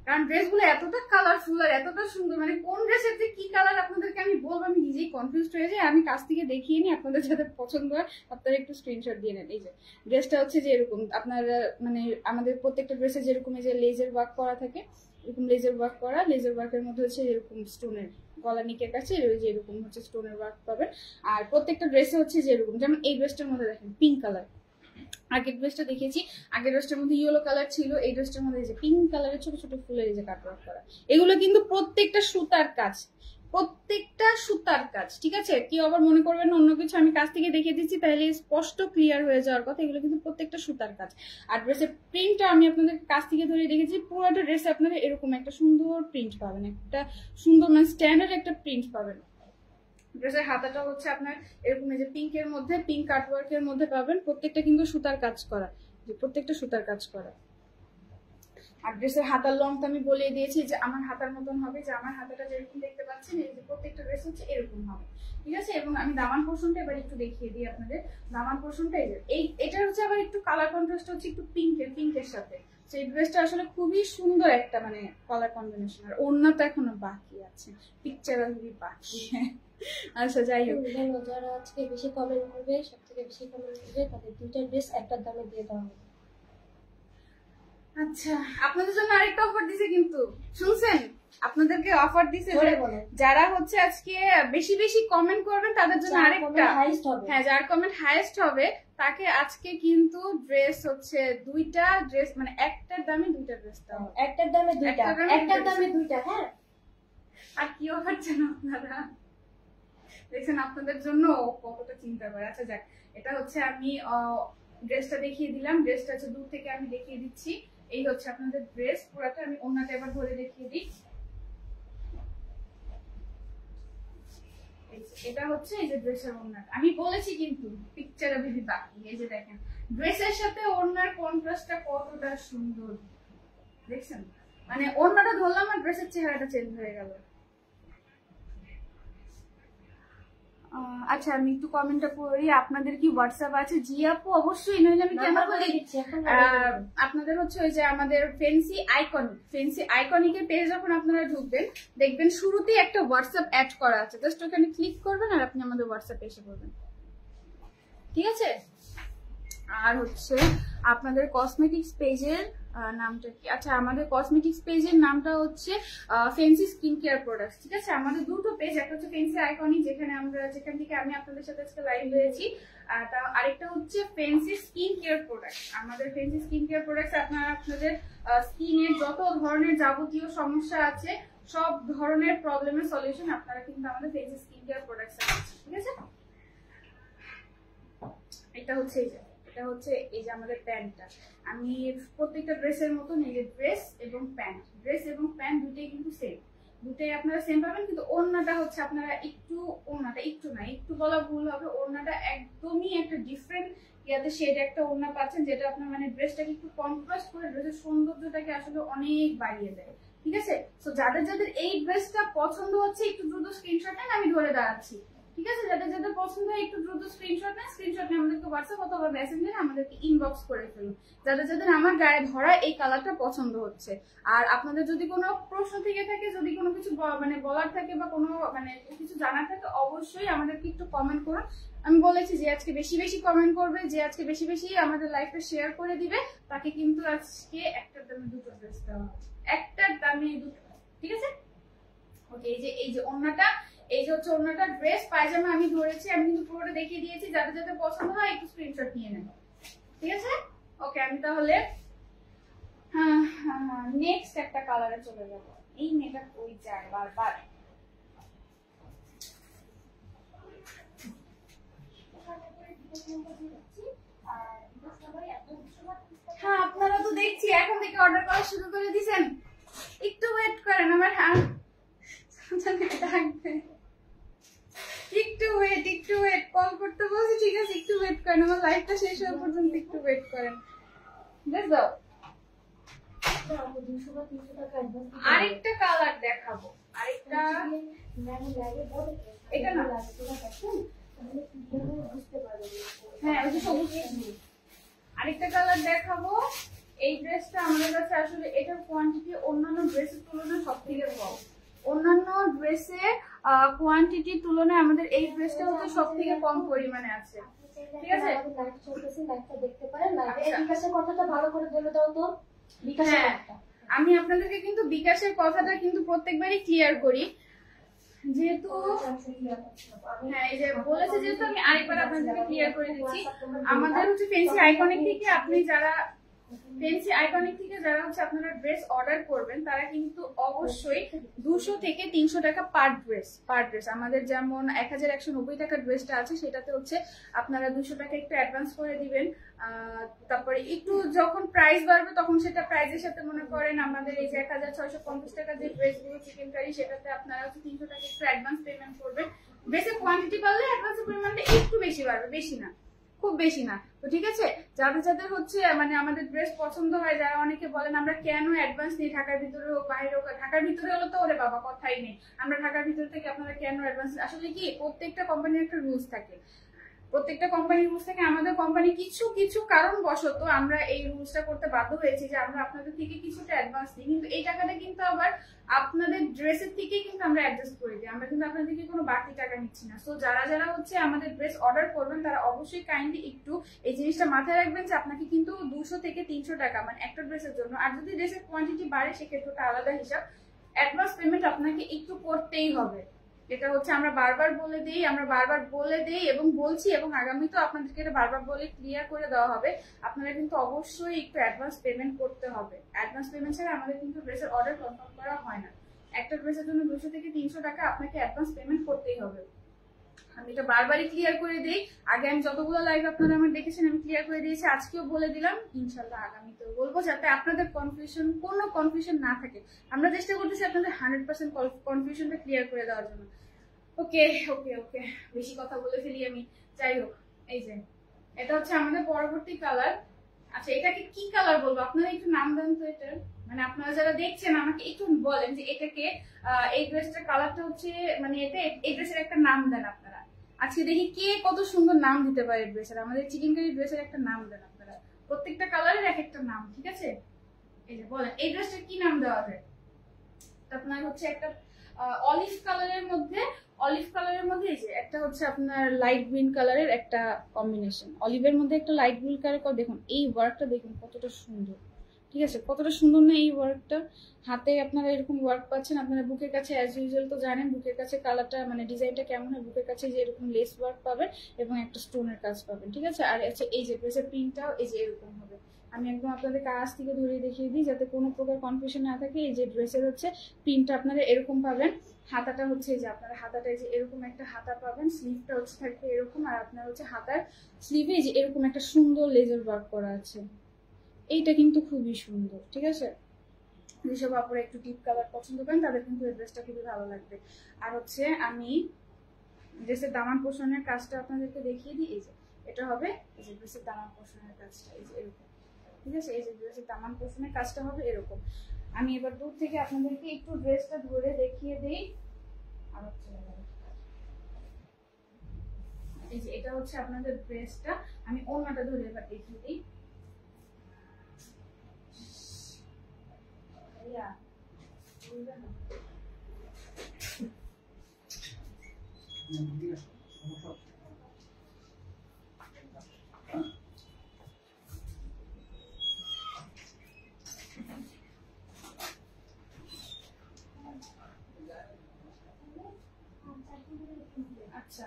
S1: কারণ ড্রেসগুলো এতটা কালারফুল আর এতটা সুন্দর, মানে কোন ড্রেসের যে কি কালার আপনাদেরকে আমি বলবো, আমি নিজেই কনফিউজড হয়ে যাই। আমি কাছ থেকে দেখিয়ে নিই, আপনাদের যাদের পছন্দ হয় আপনারা একটু স্ক্রিনশট দিয়ে নেন। এই যে ড্রেসটা হচ্ছে যে এরকম, আপনারা মানে আমাদের প্রত্যেকটা ড্রেসে যেরকম এই যে লেজার ওয়ার্ক করা থাকে, এরকম লেজার ওয়ার্ক করা, লেজার ওয়ার্কের মধ্যে হচ্ছে এরকম স্টোনের গলা নিকের কাছে এরকম হচ্ছে স্টোনের ওয়ার্ক পাবেন। আর প্রত্যেকটা ড্রেসে হচ্ছে যেরকম, যেমন এই ড্রেসটার মধ্যে দেখেন পিঙ্ক কালার, আগের ড্রেসটা দেখিয়েছি, আগের ড্রেসটার মধ্যে ইয়েলো কালার ছিল, এই ড্রেসটার মধ্যে যে পিঙ্ক কালারের ছোট ছোট ফুলের এই যে কাটওয়ার্ক করা, এগুলো কিন্তু প্রত্যেকটা সুতার কাজ, ঠিক আছে? কি আবার মনে করবেন অন্য কিছু আমি কাছ থেকে দেখিয়ে দিচ্ছি তাহলে স্পষ্ট ক্লিয়ার হয়ে যাওয়ার কথা। এগুলো কিন্তু প্রত্যেকটা সুতার কাজ। আর ড্রেসের প্রিন্টটা আমি আপনাদের কাছ থেকে ধরে দেখেছি, পুরোটা ড্রেসে আপনারা এরকম একটা সুন্দর প্রিন্ট পাবেন, একটা সুন্দর মানে স্ট্যান্ডার্ড একটা প্রিন্ট পাবেন। ড্রেসের হাতাটা হচ্ছে আপনার এরকম এই যে পিঙ্কের মধ্যে, পিঙ্ক কাটওয়ার্কের মধ্যে পাবেন, প্রত্যেকটা কিন্তু সুতার কাজ করা, যে প্রত্যেকটা সুতার কাজ করা। আর ড্রেসের হাতার লংটা আমি বলে দিয়েছি যে আমার হাতার মতন হবে, যে আমার হাতাটা যেরকম দেখতে পাচ্ছেন এই যে প্রত্যেকটা ড্রেস হচ্ছে এরকম হবে, ঠিক আছে? এবং আমি দামান পোর্শনটা এবার একটু দেখিয়ে দিই আপনাদের। দামান পোর্শনটা এটার হচ্ছে আবার একটু কালার কন্ট্রাস্ট হচ্ছে একটু পিঙ্কের সাথে। এই ড্রেসটা আসলে খুবই সুন্দর একটা মানে কালার কম্বিনেশন। আর ওড়নাটা এখনো বাকি আছে, পিকচার বাকি। আচ্ছা, যাই হোক,
S2: যারা আজকে বেশি কমেন্ট করবে, সবথেকে বেশি কমেন্ট করবে, তাদের দুইটা ড্রেস একটার দামে দিয়ে দেওয়া হবে।
S1: আচ্ছা, আপনাদের জন্য আরেকটা অফার দিছে, কিন্তু শুনছেন? আপনাদেরকে অফার দিছে যারা হচ্ছে আজকে বেশি বেশি কমেন্ট করবেন তাদের জন্য আরেকটা, হ্যাঁ, যার কমেন্ট হাইয়েস্ট হবে তাকে আজকে কিন্তু ড্রেস হচ্ছে দুইটা ড্রেস, মানে একটার দামে দুইটা ড্রেস দাও,
S2: একটার দামে দুইটা। হ্যাঁ,
S1: আর কি অফার জানো আপনারা? দেখছেন আপনাদের জন্য কতটা চিন্তা করে। আচ্ছা যাক, এটা হচ্ছে আমি ড্রেসটা দেখিয়ে দিলাম, ড্রেসটা হচ্ছে দূর থেকে আমি দেখিয়ে দিচ্ছি। এই হচ্ছে আপনাদের ড্রেস পুরাটা। আমি ওন্নাটা এবার ধরে দেখিয়ে দিই। এটা হচ্ছে এই যে ড্রেসের ওন্নাটা, আমি বলেছি কিন্তু পিকচারে ভিভি বাকি। এই যে দেখেন ড্রেসের সাথে ওন্নার কন্ট্রাস্টটা কতটা সুন্দর, দেখছেন? মানে ওন্নাটা ধরলাম আর ড্রেসের চেহারাটা চেঞ্জ হয়ে গেল। আচ্ছা আমি একটু কমেন্টটা পড়ি। আপনাদের কি হোয়াটসঅ্যাপ আছে? জি আপু অবশ্যই, নইলে আমি কেন বলে দিচ্ছি। আপনাদের হচ্ছে ওই যে আমাদের ফেন্সি আইকনিকের পেজ যখন আপনারা ঢুকবেন দেখবেন শুরুতেই একটা হোয়াটসঅ্যাপ অ্যাড করা আছে, জাস্ট ওখানে ক্লিক করবেন আর আপনি আমাদের হোয়াটসঅ্যাপে এসে পড়বেন, ঠিক আছে? আর হচ্ছে আপনাদের কসমেটিক্স পেজের নামটা কি? আচ্ছা আমাদের কসমেটিক্স পেজের নামটা হচ্ছে ফেন্সি স্কিন কেয়ার প্রোডাক্টস, ঠিক আছে? আমাদের দুটো পেজ, একটা হচ্ছে ফেন্সি আইকনিক যেখান থেকে আমি আপনাদের সাথে আজকে লাইভ হয়েছি, আর আরেকটা হচ্ছে ফেন্সি স্কিন কেয়ার প্রোডাক্ট। আমাদের ফেন্সি স্কিন কেয়ার প্রোডাক্টস আপনারা আপনাদের স্কিনের যত ধরনের যাবতীয় সমস্যা আছে সব ধরনের প্রবলেমের সলিউশন আপনারা কিন্তু আমাদের ফেন্সি স্কিন কেয়ার প্রোডাক্টস আছে, ঠিক আছে? এটা হচ্ছে এই যে আমাদের প্যান্টটা, আমি প্রত্যেকটা ড্রেসের মতন এই যে ড্রেস এবং প্যান্ট দুটোই কিন্তু সেম, দুটোই আপনারা সেম পাবেন, কিন্তু ওড়নাটা হচ্ছে আপনারা একটু বলা ভুল হবে, ওড়নাটা একদমই একটা ডিফারেন্ট ইয়াতে শেড একটা ওড়না পাচ্ছেন, যেটা আপনার মানে ড্রেসটাকে একটু কন্ট্রাস্ট করে ড্রেসের সৌন্দর্যটাকে আসলে অনেক বাড়িয়ে দেয়, ঠিক আছে? সো যাদের এই ড্রেসটা পছন্দ হচ্ছে একটু দ্রুত স্ক্রিনশট নেন, আমি ধরে দাঁড়াচ্ছি, ঠিক আছে? যাদের পছন্দ হয় একটু দ্রুত স্ক্রিনশট নিয়ে আমাদেরকে হোয়াটসঅ্যাপ অথবা মেসেঞ্জারে আমাদেরকে ইনবক্স করে ফেলুন, যাদের আমার গায়ে ধরা এই কালারটা পছন্দ হচ্ছে। আর আপনাদের যদি কোনো প্রশ্ন থেকে থাকে, যদি কোনো কিছু মানে বলার থাকে বা কোনো মানে কিছু জানার থাকে, অবশ্যই আমাদেরকে একটু কমেন্ট করুন। আমি বলেছি যে আজকে বেশি বেশি কমেন্ট করবে, যে আজকে বেশি বেশি আমাদের লাইফটা শেয়ার করে দিবে, তাকে কিন্তু আজকে একটার দামে দুটো ড্রেস দেওয়া হবে, একটার দামে দুটো, ঠিক আছে? ওকে, এই যে ওড়নাটা, এই যে হচ্ছে ওড়নাটা, ড্রেস পায়জামা আমি ধরেছি, আমি কিন্তু পুরোটা দেখিয়ে দিয়েছি, যাদের পছন্দ হয় একটু স্ক্রিনশট নিয়ে নেন, ঠিক আছে? ওকে, আমি তাহলে নেক্সট একটা কালারে চলে যাব। এই মেয়েটা ওই যায় বারবার। হ্যাঁ আপনারা তো দেখছি এখন থেকে অর্ডার করা শুরু করে দিয়েছেন, একটু ওয়েট করেন, আমার একটু ওয়েট কল করতে বলছি, ঠিক আছে? একটু ওয়েট করেন, আমার লাইফটা শেষ হওয়া পর্যন্ত একটু ওয়েট করেন, বুঝছো? আরেকটা কালার দেখাবো, আরেকটা এটা না, হ্যাঁ ওই যে সবুজ, আরেকটা কালার দেখাবো। এই ড্রেসটা আমাদের কাছে আসলে এটার কোয়ান্টিটি অন্যান্য ড্রেসের তুলনায় সব থেকে কম, অন্যান্য ড্রেসের কোয়ান্টিটির তুলনায় আমাদের এই ড্রেসটা হচ্ছে সব থেকে কম পরিমাণে আছে, ঠিক আছে?
S2: দেখতে পারেন, বিকাশের কথাটা ভালো করে বলে দাও তো।
S1: হ্যাঁ আমি আপনাদেরকে কিন্তু বিকাশের কথাটা কিন্তু প্রত্যেকবারই ক্লিয়ার করি, যেহেতু হ্যাঁ এই যে বলেছে, যেহেতু আমি আরেকবার আপনাদেরকে ক্লিয়ার করে দিচ্ছি। আমাদের হচ্ছে ফেন্সি আইকনিক থেকে যারা হচ্ছে আপনারা ড্রেস অর্ডার করবেন, তারা কিন্তু অবশ্যই 200 থেকে 300 টাকা পার ড্রেস। আমাদের যেমন 1190 টাকার ড্রেসটা আছে, সেটাতে হচ্ছে আপনারা 200 টাকা একটু অ্যাডভান্স করে দিবেন, তারপরে একটু যখন প্রাইস বাড়বে তখন সেটা প্রাইসের সাথে মনে করেন আমাদের এই যে 1650 টাকা যে ড্রেসগুলো চিকেন কারি, সেটাতে আপনারা হচ্ছে 300 টাকা একটু অ্যাডভান্স পেমেন্ট করবেন। ড্রেসের কোয়ান্টিটি বাড়লে অ্যাডভান্সের পরিমাণটা একটু বেশি বাড়বে, বেশি না, খুব বেশি না। তো ঠিক আছে, যাদের হচ্ছে মানে আমাদের ড্রেস পছন্দ হয়, যারা অনেকে বলেন আমরা কেন অ্যাডভান্স নিই, ঢাকার ভিতরে হোক বাইরে হোক, ঢাকার ভিতরে হলো তো ওরে বাবা কথাই নেই, আমরা ঢাকার ভিতর থেকে আপনারা কেন অ্যাডভান্স, আসলে কি প্রত্যেকটা কোম্পানির একটা রুলস থাকে, আমাদের কোম্পানি কিছু কারণবশত আমরা এই রুলসটা করতে বাধ্য হয়েছি যে আমরা আপনাদের থেকে কিছুটা অ্যাডভান্স দিই, কিন্তু এই টাকাটা কিন্তু আবার আপনাদের ড্রেসের থেকেই কিন্তু আমরা অ্যাডজাস্ট করে দিই, আমরা কিন্তু আপনাদের থেকে কোনো বাড়তি টাকা নিচ্ছি না। সো যারা হচ্ছে আমাদের ড্রেস অর্ডার করবেন, তারা অবশ্যই কাইন্ডলি একটু এই জিনিসটা মাথায় রাখবেন যে আপনাকে কিন্তু 200 থেকে 300 টাকা মানে একটা ড্রেসের জন্য, আর যদি ড্রেসের কোয়ান্টিটি বাড়ে সেক্ষেত্রে ওটা আলাদা হিসাব, অ্যাডভান্স পেমেন্ট আপনাকে একটু করতেই হবে। এটা হচ্ছে আমরা বারবার বলে দেই এবং বলছি, এবং আগামীতেও আপনাদেরকে এটা বারবার বলে ক্লিয়ার করে দেওয়া হবে, আপনারা কিন্তু অবশ্যই একটু অ্যাডভান্স পেমেন্ট করতে হবে। অ্যাডভান্স পেমেন্ট ছাড়া আমাদের কিন্তু ড্রেসের অর্ডার কনফার্ম করা হয় না। একটা ড্রেসের জন্য 200 থেকে 300 টাকা আপনাকে অ্যাডভান্স পেমেন্ট করতেই হবে। আমি এটা বারবারই ক্লিয়ার করে দিই, আগে আমি যতগুলো লাইভ আপনারা আমার দেখেছেন আমি ক্লিয়ার করে দিয়েছি, আজকেও বলে দিলাম, ইনশাল্লাহ আগামীতেও বলবো, যাতে আপনাদের কোনো কনফিউশন না থাকে। আমরা চেষ্টা করতেছি আপনাদের 100% কনফিউশনটা ক্লিয়ার করে দেওয়ার জন্য। ওকে, বেশি কথা বলে ফেলি আমি, যাই হোক। এই যে এটা হচ্ছে আমাদের পরবর্তী কালার। আচ্ছা এটাকে কি কালার বলবো, আপনারা একটু নাম দেন তো এটার, মানে আপনারা যারা দেখছেন আমাকে একটু বলেন যে এটাকে এই ড্রেসটার কালারটা হচ্ছে মানে এটা, এই ড্রেসের একটা নাম দেন আপনারা। আজকে দেখি কে কত সুন্দর নাম দিতে পারে ড্রেসের। আমাদের চিকেন কারি ড্রেসের একটা নাম দেন আপনারা, প্রত্যেকটা কালারের এক একটা নাম, ঠিক আছে? এই যে বলেন এই ড্রেসটার কি নাম দেওয়া যায়? আপনার হচ্ছে একটা অলিভ কালারের মধ্যে এই যে একটা হচ্ছে আপনার লাইট গ্রিন কালারের একটা কম্বিনেশন, অলিভের মধ্যে একটা লাইট গ্রিন কালার। দেখুন এই ওয়ার্কটা দেখুন কতটা সুন্দর, ঠিক আছে? কতটা সুন্দর না এই ওয়ার্কটা? হাতে আপনারা এরকম ওয়ার্ক পাচ্ছেন। আপনারা বুকের কাছে অ্যাজ ইউজুয়াল তো জানেন বুকের কাছে কালারটা মানে ডিজাইনটা কেমন হয়। বুকের কাছে যে এরকম লেস ওয়ার্ক পাবেন এবং একটা স্টোনের কাজ পাবেন, ঠিক আছে? আর হচ্ছে এই যে ড্রেসের প্রিন্টটাও এই যে এরকম হবে। আমি একদম আপনাদের কাছ থেকে ধরে দেখিয়ে দিই যাতে কোনো প্রকার কনফিউশন না থাকে। এই যে ড্রেসের হচ্ছে প্রিন্টটা আপনারা এরকম পাবেন। হাতাটা হচ্ছে এই যে আপনারা হাতাটা এই যে এরকম একটা হাতা পাবেন, স্লিভটা হচ্ছে থাকবে এরকম, আর আপনার হচ্ছে হাতার স্লিভে এই যে এরকম একটা সুন্দর লেজার ওয়ার্ক করা আছে। এইটা কিন্তু খুবই সুন্দর, ঠিক আছে? যেসব আপনারা একটু ডিপ কালার পছন্দ করেন তাদের কিন্তু এই ড্রেসটা খুবই ভালো লাগবে। আর হচ্ছে আমি ড্রেসের দামান পোষণের কাজটা আপনাদেরকে দেখিয়ে দিই। এই যে এটা হবে এই যে ড্রেসের দামান পোষণের কাজটা এই যে এরকম, ঠিক আছে? এই যে ড্রেসের দামান পোষণের কাজটা হবে এরকম। আমি এবার দূর থেকে আপনাদেরকে একটু ড্রেসটা ধরে দেখিয়ে দিই। আর হচ্ছে এই যে এটা হচ্ছে আপনাদের ড্রেসটা, আমি ওড়নাটা ধরে এবার দেখিয়ে দিই। আচ্ছা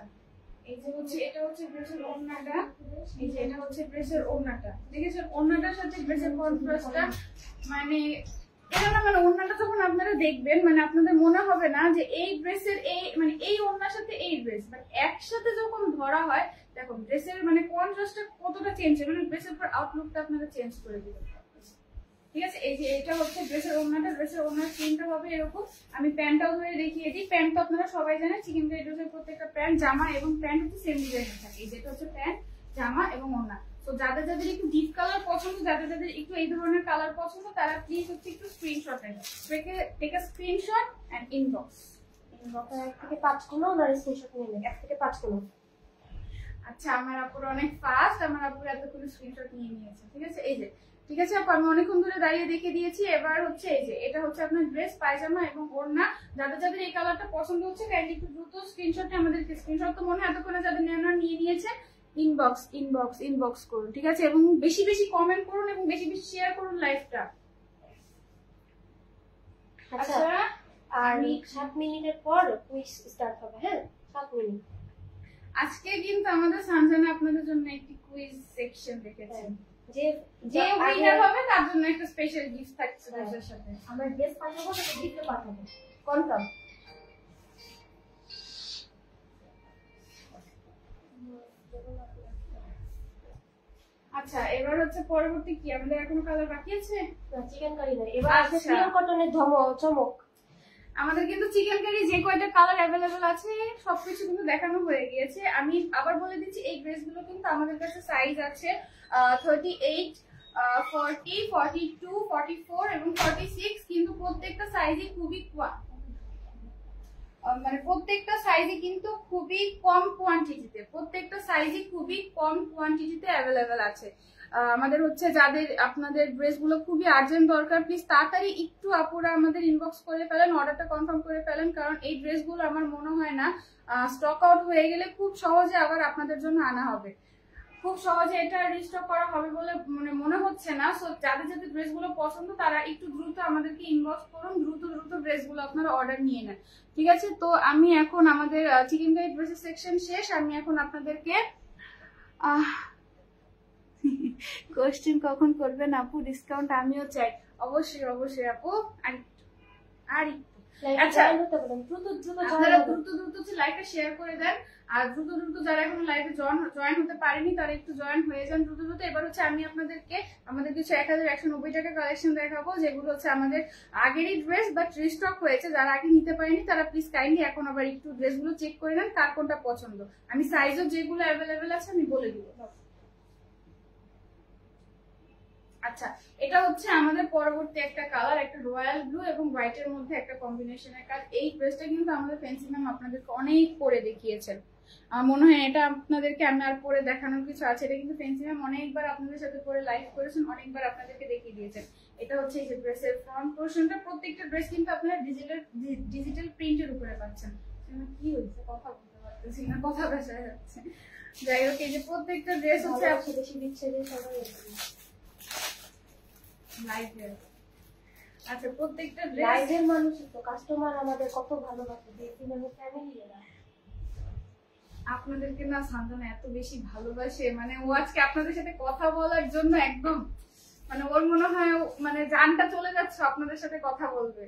S1: এই যে হচ্ছে এটা হচ্ছে ড্রেসের ওড়নাটা, এই যে এটা হচ্ছে ড্রেসের ওড়নাটা, দেখেছেন? ওড়নাটার সাথে ড্রেসের কন্ট্রাস্টটা মানে এটা না, মানে ওড়নাটা যখন আপনারা দেখবেন মানে আপনাদের মনে হবে না যে এই ড্রেসের এই মানে এই ওড়নার সাথে এই ড্রেস, বাট একসাথে যখন ধরা হয় দেখুন ড্রেসের মানে কন্ট্রাস্টটা কতটা চেঞ্জ হয়, মানে ড্রেসের উপর আউটলুকটা আপনারা চেঞ্জ করে দিবেন, ঠিক আছে? এই যে এটা হচ্ছে ড্রেসের ওড়নাটা, ড্রেসের ওড়নার প্রিন্টটা হবে এরকম। আমি প্যান্টটাও ধরে দেখিয়ে দিই। প্যান্ট তো আপনারা সবাই জানেন চিকেন কারি ড্রেসের প্রত্যেকটা প্যান্ট জামা এবং প্যান্ট হচ্ছে সেম ডিজাইনের থাকে। এই যেটা হচ্ছে প্যান্ট জামা এবং ওড়না। তো যাদের যাদের একটু ডিপ কালার পছন্দ, যাদের যাদের একটু এই ধরনের কালার পছন্দ তারা প্লিজ হচ্ছে একটু স্ক্রিনশট নেন। Take a screenshot and inbox.
S2: ইনবক্সে 1 থেকে 5 কোনো না স্ক্রিনশট নিয়ে 1 থেকে 5 কোনো।
S1: আচ্ছা আমার আপুরা অনেক ফাস্ট, আমার আপুরা এতক্ষণ স্ক্রিনশট নিয়ে নিয়েছে, ঠিক আছে? এই যে ঠিক আছে আপু, আমি অনেকক্ষণ ধরে দাঁড়িয়ে দেখে দিয়েছি। এবার হচ্ছে এই যে এটা হচ্ছে আপনার ড্রেস, পায়জামা এবং ওড়না। যাদের যাদের এই কালারটা পছন্দ হচ্ছে কাইন্ডলি একটু দ্রুত স্ক্রিনশটে আমাদেরকে, স্ক্রিনশট তো মনে হয় এতক্ষণে যাদের নেওয়ার নিয়ে নিয়েছে, ইনবক্স করুন, ঠিক আছে? এবং বেশি বেশি কমেন্ট করুন এবং বেশি বেশি শেয়ার করুন লাইভটা।
S2: আচ্ছা আর 7 মিনিটের পর কুইজ স্টার্ট হবে। হ্যাঁ 7 মিনিট।
S1: আজকে কিন্তু আমাদের সানজানা আপনাদের জন্য একটি কুইজ সেকশন রেখেছেন।
S2: যে
S1: উইনার হবে তার জন্য একটা স্পেশাল গিফট থাকছে ড্রেসের সাথে।
S2: আমরা ড্রেস পাঠাবো না গিফট পাঠাবো, কনফার্ম?
S1: আচ্ছা এবার হচ্ছে পরবর্তী কি আমাদের এখনো কালার বাকি আছে?
S2: চিকেন কারি না, এবার আছে পিওর কটনের চমক।
S1: আমাদের কিন্তু চিকেন কারি যে কয়টা কালার অ্যাভেলেবল আছে সবকিছু কিন্তু দেখানো হয়ে গিয়েছে। আমি আবার বলে দিচ্ছি এই ড্রেসগুলো কিন্তু আমাদের কাছে সাইজ আছে 38, 40, 42, 44 এবং 46, কিন্তু প্রত্যেকটা সাইজই খুবই মানে প্রত্যেকটা সাইজে কিন্তু খুবই কম কোয়ান্টিটিতে অ্যাভেলেবেল আছে। আমাদের হচ্ছে যাদের আপনাদের ড্রেসগুলো খুবই আর্জেন্ট দরকার প্লিজ তাড়াতাড়ি একটু আপুরা আমাদের ইনবক্স করে ফেলেন, অর্ডারটা কনফার্ম করে ফেলেন, কারণ এই ড্রেসগুলো আমার মনে হয় না স্টক আউট হয়ে গেলে খুব সহজে আবার আপনাদের জন্য আনা হবে, খুব সহজে এটা রিস্টক করা হবে বলে মনে হচ্ছে না। সো যাদের যাদের ড্রেসগুলো পছন্দ তারা একটু দ্রুত আমাদেরকে ইনবক্স করুন, দ্রুত ড্রেসগুলো আপনারা অর্ডার নিয়ে নেন, ঠিক আছে? তো আমি এখন আমাদের চিকেন কারি ড্রেসের সেকশন শেষ। আমি এখন আপনাদেরকে কোশ্চেন কখন করবেন আপু? ডিসকাউন্ট আমিও চাই। অবশ্যই আপু, আর আচ্ছা দ্রুত লাইভটা শেয়ার করে দেন, আর দ্রুত যারা এখন লাইভে জয়েন হতে পারেনি তারা একটু জয়েন হয়ে যান দ্রুত। এবার হচ্ছে আমি আপনাদেরকে আমাদের কিছু 1190 টাকা কালেকশন দেখাবো, যেগুলো হচ্ছে আমাদের আগেরই ড্রেস বাট রিস্টক হয়েছে। যারা আগে নিতে পারেনি তারা প্লিজ কাইন্ডলি এখন আবার একটু ড্রেসগুলো চেক করে নেন কার কোনটা পছন্দ। আমি সাইজও যেগুলো অ্যাভেলেবেল আছে আমি বলে দিব। আচ্ছা এটা হচ্ছে আমাদের পরবর্তী একটা কালার, একটা রয়্যাল ব্লু এবং হোয়াইটের মধ্যে একটা কম্বিনেশনের কাজ। এই ড্রেসটা কিন্তু আমাদের ফেন্সি ম্যাম আপনাদেরকে অনেক পরে দেখিয়েছেন, আমার মনে হয় এটা আপনাদেরকে আমি আর পরে দেখানোর কিছু আছে। এটা কিন্তু ফেন্সি ম্যাম অনেকবার আপনাদের সাথে পরে লাইভ করেছেন, অনেকবার আপনাদেরকে দেখিয়ে দিয়েছেন। এটা হচ্ছে এই যে ড্রেসের ফ্রন্ট পোর্শনটা, প্রত্যেকটা ড্রেস কিন্তু আপনারা ডিজিটাল প্রিন্টের উপরে পাচ্ছেন। কি হয়েছে, কথা বলতে পারতেছি না, কথা ভেসে যাচ্ছে। যাই হোক, এই যে প্রত্যেকটা ড্রেস হচ্ছে
S2: বেশি দিচ্ছে যে সবাই
S1: লাইভে। আচ্ছা, প্রত্যেকটা ড্রেস
S2: লাইভের মানুষ তো কাস্টমার আমাদের কত ভালোবাসে, দেখি মানে ফ্যামিলি এরা।
S1: আপনাদেরকে না সান্তানা এত বেশি ভালোবাসে, মানে ও আজকে আপনাদের সাথে কথা বলার জন্য একদম মানে ওর মনে হয় মানে জানটা চলে যাচ্ছে আপনাদের সাথে কথা বলবে।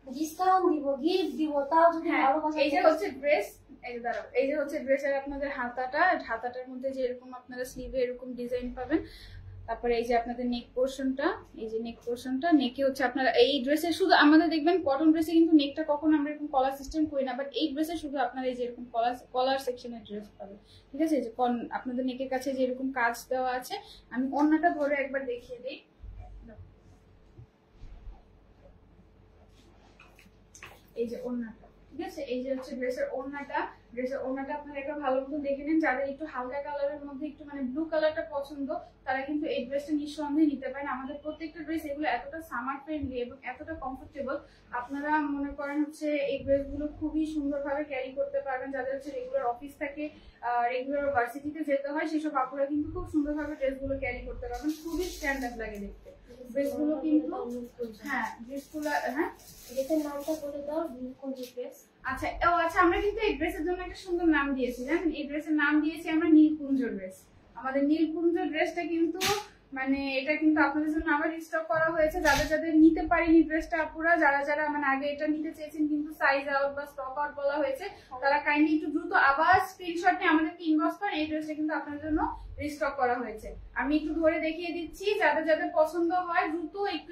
S2: ডিসকাউন্ট দিব, গিফট দিব, তাও যদি ভালোবাসা।
S1: এই যে হচ্ছে ড্রেস, এই যে দাঁড়াও, এই যে হচ্ছে ড্রেসের আপনাদের হাতাটার মধ্যে যে এরকম আপনারা স্লিভে এরকম ডিজাইন পাবেন। তারপরে এই যে আপনাদের নেক পোর্শনটা, এই যে নেক পোর্শনটা, নেকে হচ্ছে আপনারা এই ড্রেসে শুধু আমাদের দেখবেন কটন ড্রেসে কিন্তু নেকটা কখনো আমরা এরকম কলার সিস্টেম করি না, বাট এই ড্রেসে শুধু আপনারা এই যে এরকম কলার সেকশনের ড্রেস পাবেন। ঠিক আছে, এই যে আপনাদের নেকের কাছে যে এরকম কাজ দেওয়া আছে। আমি ওড়নাটা ধরে একবার দেখিয়ে দিই। এই যে ওড়নাটা, ঠিক আছে, এই যে হচ্ছে ড্রেসের ওড়নাটা আপনারা একটু ভালো মতো দেখে নিন। যাদের একটু হালকা কালারের মধ্যে একটু মানে ব্লু কালারটা পছন্দ, তারা কিন্তু এই ড্রেসটা নিঃসন্দেহে নিতে পারেন। আমাদের প্রত্যেকটা ড্রেস এগুলো এতটা সামার ফ্রেন্ডলি এবং এতটা কমফোর্টেবল, আপনারা মনে করেন হচ্ছে এই ড্রেসগুলো খুবই সুন্দরভাবে ক্যারি করতে পারবেন। যাদের হচ্ছে রেগুলার অফিস থাকে, রেগুলার ভার্সিটিতে যেতে হয়, সেসব আপুরা কিন্তু খুব সুন্দরভাবে ড্রেসগুলো ক্যারি করতে পারবেন। খুবই স্ট্যান্ডার্ড লাগে দেখতে ড্রেসগুলো কিন্তু। হ্যাঁ, ড্রেসগুলো, হ্যাঁ
S2: ড্রেসের নামটা বলে দাও। নীলকুঞ্জ ড্রেস।
S1: আচ্ছা, আচ্ছা, আমরা কিন্তু এই ড্রেসের জন্য একটা সুন্দর নাম দিয়েছি, জানেন? এই ড্রেসের নাম দিয়েছি আমরা নীলকুঞ্জ ড্রেস। আমাদের নীলকুঞ্জ ড্রেসটা কিন্তু মানে এটা কিন্তু আপনাদের জন্য আবার রিস্টক করা হয়েছে। যাদের নিতে পারেনি ড্রেসটা আপুরা, যারা মানে আগে এটা নিতে চেয়েছেন কিন্তু সাইজ আউট বা স্টক আউট বলা হয়েছে, তারা কাইন্ডলি একটু দ্রুত আবার স্ক্রিনশট নিয়ে আমাদেরকে ইনবক্স করেন। এই ড্রেসটা কিন্তু আপনাদের জন্য রিস্টক করা হয়েছে। আমি একটু ধরে দেখিয়ে দিচ্ছি, যাদের পছন্দ হয় দ্রুত একটু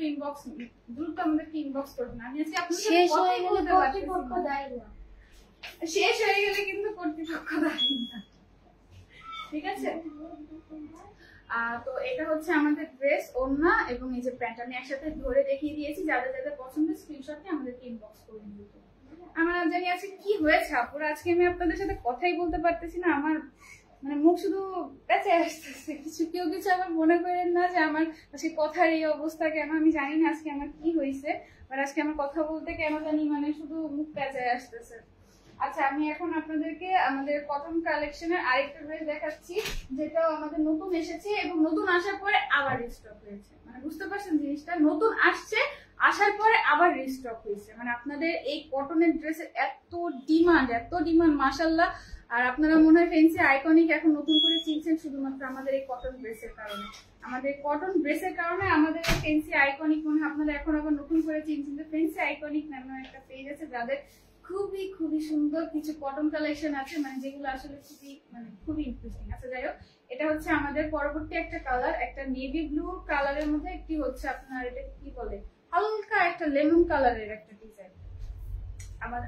S1: দ্রুত আমাদেরকে ইনবক্স করবেন। আমি আজকে আপনাদের
S2: শেষ হয়ে গেলে কর্তৃপক্ষ দেয় না,
S1: শেষ হয়ে গেলে কিন্তু কর্তৃপক্ষ দেয় না, ঠিক আছে? তো এটা হচ্ছে আমাদের ড্রেস, ওড়না এবং এই যে প্যান্ট আমি একসাথে ধরে দেখিয়ে দিয়েছি। যাদের পছন্দ স্ক্রিনশট নিয়ে আমাদেরকে ইনবক্স করুন। আমার জানি আজকে কি হয়েছে আপুরা, আজকে আমি আপনাদের সাথে কথাই বলতে পারতেছি না। আমার মানে মুখ শুধু পেঁচে আসতেছে। কেউ কিছু আবার মনে করেন না যে আমার আজকে কথার এই অবস্থা কেন, আমি জানি না আজকে আমার কি হয়েছে, বাট আজকে আমার কথা বলতে কেন জানি মানে শুধু মুখ পেঁচে আসতেছে। আচ্ছা, আমি এখন আপনাদেরকে আমাদের কটন কালেকশনের আরেকটা ড্রেস দেখাচ্ছি, যেটাও আমাদের নতুন এসেছে এবং নতুন আসার পরে আবার রিস্টক হয়েছে। মানে বুঝতে পারছেন জিনিসটা, নতুন আসছে, আসার পরে আবার রিস্টক হয়েছে। মানে আপনাদের এই কটনের ড্রেসের এত ডিমান্ড মাশাআল্লাহ। আর আপনারা মনে হয় ফেন্সি আইকনিক এখন নতুন করে চিনছেন শুধুমাত্র আমাদের এই কটন ড্রেসের কারণে। আমাদের কটন ড্রেসের কারণে আমাদের ফেন্সি আইকনিক মনে হয় আপনারা এখন আবার নতুন করে চিনছেন। যে ফেন্সি আইকনিক নামে একটা পেজ আছে, যাদের খুবই সুন্দর কিছু কটন কালেকশন আছে, মানে যেগুলো আসলে খুবই ইন্টারেস্টিং। আচ্ছা, যাই হোক, এটা হচ্ছে আমাদের পরবর্তী একটা কালার, একটা নেভি ব্লু কালারের মধ্যে একটি হচ্ছে আপনার এটা কি বলে হালকা একটা লেমন কালারের একটা ডিজাইন।